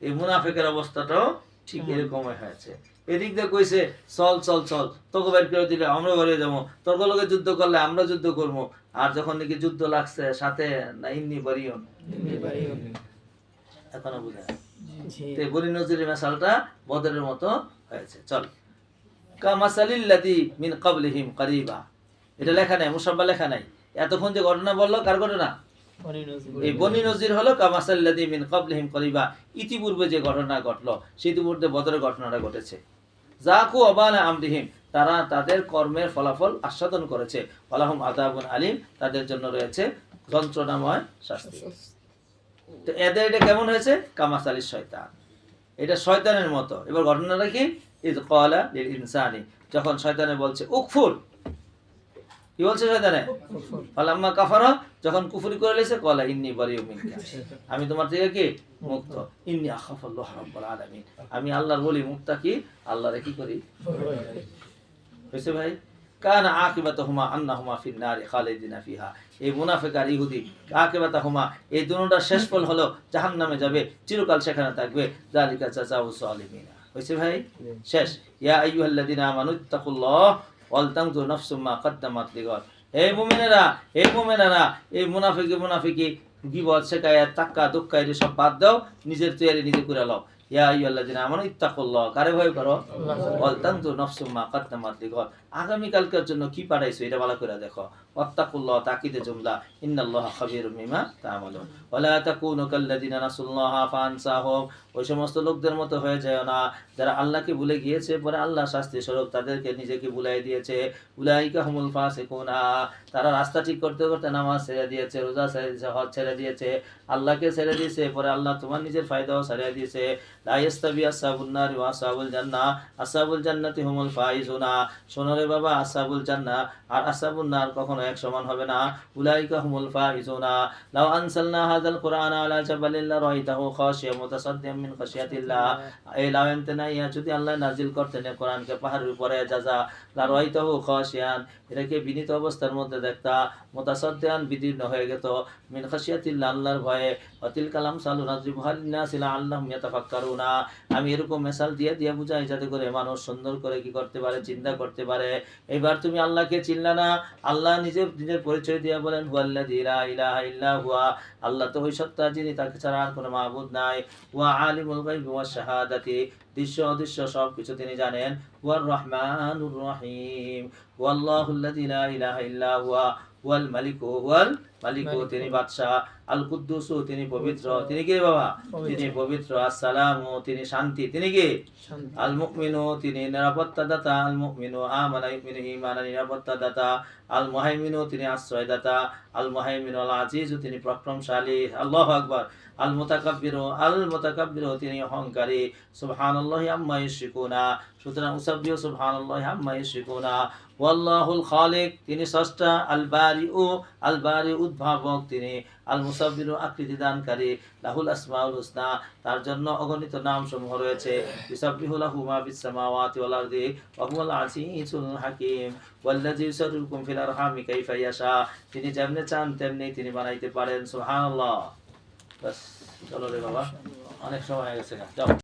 S1: এই মুনাফিকের অবস্থাটাও ঠিক এরকমই হয়েছে। এদিক দিয়ে কইছে চল চল চল, তোকে বের করে দিলে আমরা ঘরে যাবো, তোর লগে যুদ্ধ করলে আমরা যুদ্ধ করবো। আর যখন নাকি যুদ্ধ লাগছে সাথে না, ইন্নী বারিউন, এখনো বুঝে না। বনি নজিরের মিসালটা বদরের মতো হয়েছে। চল, কামাসালিল্লাযী মিন ক্বাবলিহিম কারিবা, এটা লেখা নাই, মুসাব্বা লেখা নাই। এতক্ষণ যে ঘটনা বললো, কার ঘটনা? এই বনি নজির হলো কামাসাল্লাযী মিন ক্বাবলিহিম কারিবা, ইতিপূর্বে যে ঘটনা ঘটলো, সেই ইতিপূর্বে বদরের ঘটনাটা ঘটেছে। যাকু ওয়াবালা আমরিহিম, তারা তাদের কর্মের ফলাফল আস্বাদন করেছে, ওয়ালাহুম আযাবুন আলীম, তাদের জন্য রয়েছে যন্ত্রণাময় শাস্তি। তো এদের এটা কেমন হয়েছে? কামাসালিশ শয়তান, এটা শয়তানের মতো। এবার ঘটনাটা কি? ইয ক্বালা লিল ইনসানি, যখন শয়তানে বলছে উকফুর, কি বলছে শয়তানে? ফালাম্মা কাফারা, যখন কুফরি করে লেছে, ক্বালা ইন্নী বারিউম মিনকা, আমি তোমার থেকে কি মুক্ত, ইন্নী আখাফুল্লাহ রাব্বাল আলামিন, আমি আল্লাহর বলি মুত্তাকি, আল্লাহরে কি করি, হইছে ভাই। কানা আকিবাতুহুমা আন্নাহুমা ফিন নারি খালিদিনা ফিহা, এই মুনাফিক আর ইহুদি আকিবাতুহুমা, এই দুটোটার শেষ ফল হলো জাহান্নামে যাবে, চিরকাল সেখানে থাকবে। যালিকা জাযাউ যালিমিন, হইছে ভাই, শেষ। ইয়া আইয়ুহাল্লাযিনা আমানু তাকুল্লাহ ওয়াল তানজুর নাফসুম মা কদ্দামাত লিগাদ, হে মুমিনেরা, হে মুমিনেরা, এই মুনাফিকি গীবত শিকায়াত তাক্কা দুক্কা এর সব বাদ দাও, নিজের তৈরি নিজে করে লও। ইয়া আইয়ুহাল্লাযিনা আমানু ইত্তাকুল্লাহ, কারে ভয় করো? ওয়াল তানজুর নাফসুম মা কদ্দামাত লিগাদ, আগামী কালকের জন্য কি পাঠাইছো এটা ভালো করে দেখো। ওয়াত্তাকুল্লাহ তাকিদে জুমলা, ইন্নাল্লাহা খাবীরুম বিমা তা'মালুন, ওয়ালা তাকুনু কাল্লাযিনা নাসুল্লাহা ফাআনসাহুম ওই সমস্ত লোকদের মতো হয়ে যায় না যারা আল্লাহকে ভুলে গিয়েছে, পরে আল্লাহ শাস্তি স্বরূপ তাদেরকে নিজেকে ভুলাই দিয়েছে। উলাইকা হুমুল ফাসিকুনা, তারা রাস্তা ঠিক করতে করতে নামাজ ছেড়ে দিয়েছে, রোজা ছেড়ে দিয়েছে, হজ ছেড়ে দিয়েছে, আল্লাহকে ছেড়ে দিয়েছে, পরে আল্লাহ তোমার নিজের ফায়দাও ছেড়ে দিয়েছে। লা ইস্তাবি আসহাবুন নার ওয়া আসহাবুল জান্নাহ, আসহাবুল জান্নাতি হুমুল ফাইজুনা। শোনো রে বাবা, আসহাবুল জান্নাহ আর আসহাবুন নার কখনো এক সমান হবে না। উলাইকা হুমুল ফাইজুনা। লাউ আনসালনা হাযাল কুরআনা আলা জাবালিন লারাইতাহু খাশিয়াম মুতাসাদ্দিয়াম মিন খাশিয়াতিল্লাহ। এই লাউ এমতেনাইয়া, যদি আল্লাহ নাজিল করতেন এই কোরআনকে পাহাড়ের উপরে যাজা, লারাইতাহু খাশিয়ান, এটাকে বিনীত অবস্থার মধ্যে দেখতা, মুতাসাদ্দিয়ান বিদীর্ণ হয়ে যেত, মিন খাশিয়াতিল্লাহ আল্লাহর ভয়ে। অতিল কালাম সালু নাযরিবুহা লিন্নাসি লাআল্লাহুম ইয়াতাফাক্কারুনা। আমি এরকম মেসাল দিয়ে দিয়ে বুঝাই যাতে করে মানুষ সুন্দর করে কি করতে পারে, চিন্তা করতে পারে। এবার তুমি আল্লাহকে চিনলা না, আল্লাহ নিজের পরিচয় দিয়ে বলেন হুয়াল্লাযী লা ইলাহা ইল্লা হুয়া, আল্লাহ তো ওই সত্তা যিনি, তাকে ছাড়া আর কোনো মাবুদ নাই। ওয়া আলিমুল গায়বি ওয়াশ শাহাদাতি, দৃশ্য অদৃশ্য সব কিছু তিনি জানেন। ওয়ার রহমানুর রহিম, ওয়াল্লাহুল্লাযী লা ইলাহা ইল্লা হুয়া ওয়াল মালিকু, ওয়াল মালিকু, তিনি বাদশাহ। আল কুদ্দুসু, তিনি পবিত্র, তিনি কি বাবা, তিনি পবিত্র। আসসালামু, তিনি শান্তি, তিনি কি আল মুমিনু, তিনি নিরাপত্তা দাতা। আল মুমিনু আমানা ইউমিনু ঈমানা, নিরাপত্তা দাতা। আল মুহাইমিনু, তিনি আশ্রয় দাতা। আল মুহাইমিনু আল আজিজু, তিনি পরাক্রমশালী। আল্লাহু আকবার। আল মুতাকাব্বিরু, তিনি অহংকারী। সুবহানাল্লাহি আম্মা ইউশরিকুনা, সুতরাং উসাব্বিহু সুবহানাল্লাহি আম্মা ইউশরিকুনা। ওয়াল্লাহুল খালিক, তিনি স্রষ্টা। আল বারি উদ্ভাবক তিনি। আল মুসাব্বিরু, আকৃতি দানকারী। লাহুল আসমাউল হুসনা, তার জন্য অগণিত নাম সমূহ রয়েছে। ইউসাব্বিহু লাহু মা ফিস সামাওয়াতি ওয়াল আরদি ওয়া হুয়াল আজিজুল হাকীম। ওয়াল্লাযী ইউসাররিকুম ফিল আরহামি কাইফা ইয়াশা, তিনি যেমনে চান তেমনি তিনি বানাইতে পারেন। সুবহানাল্লাহ। বাস, চলো রে বাবা, অনেক সময় হয়ে গেছে না, যাও।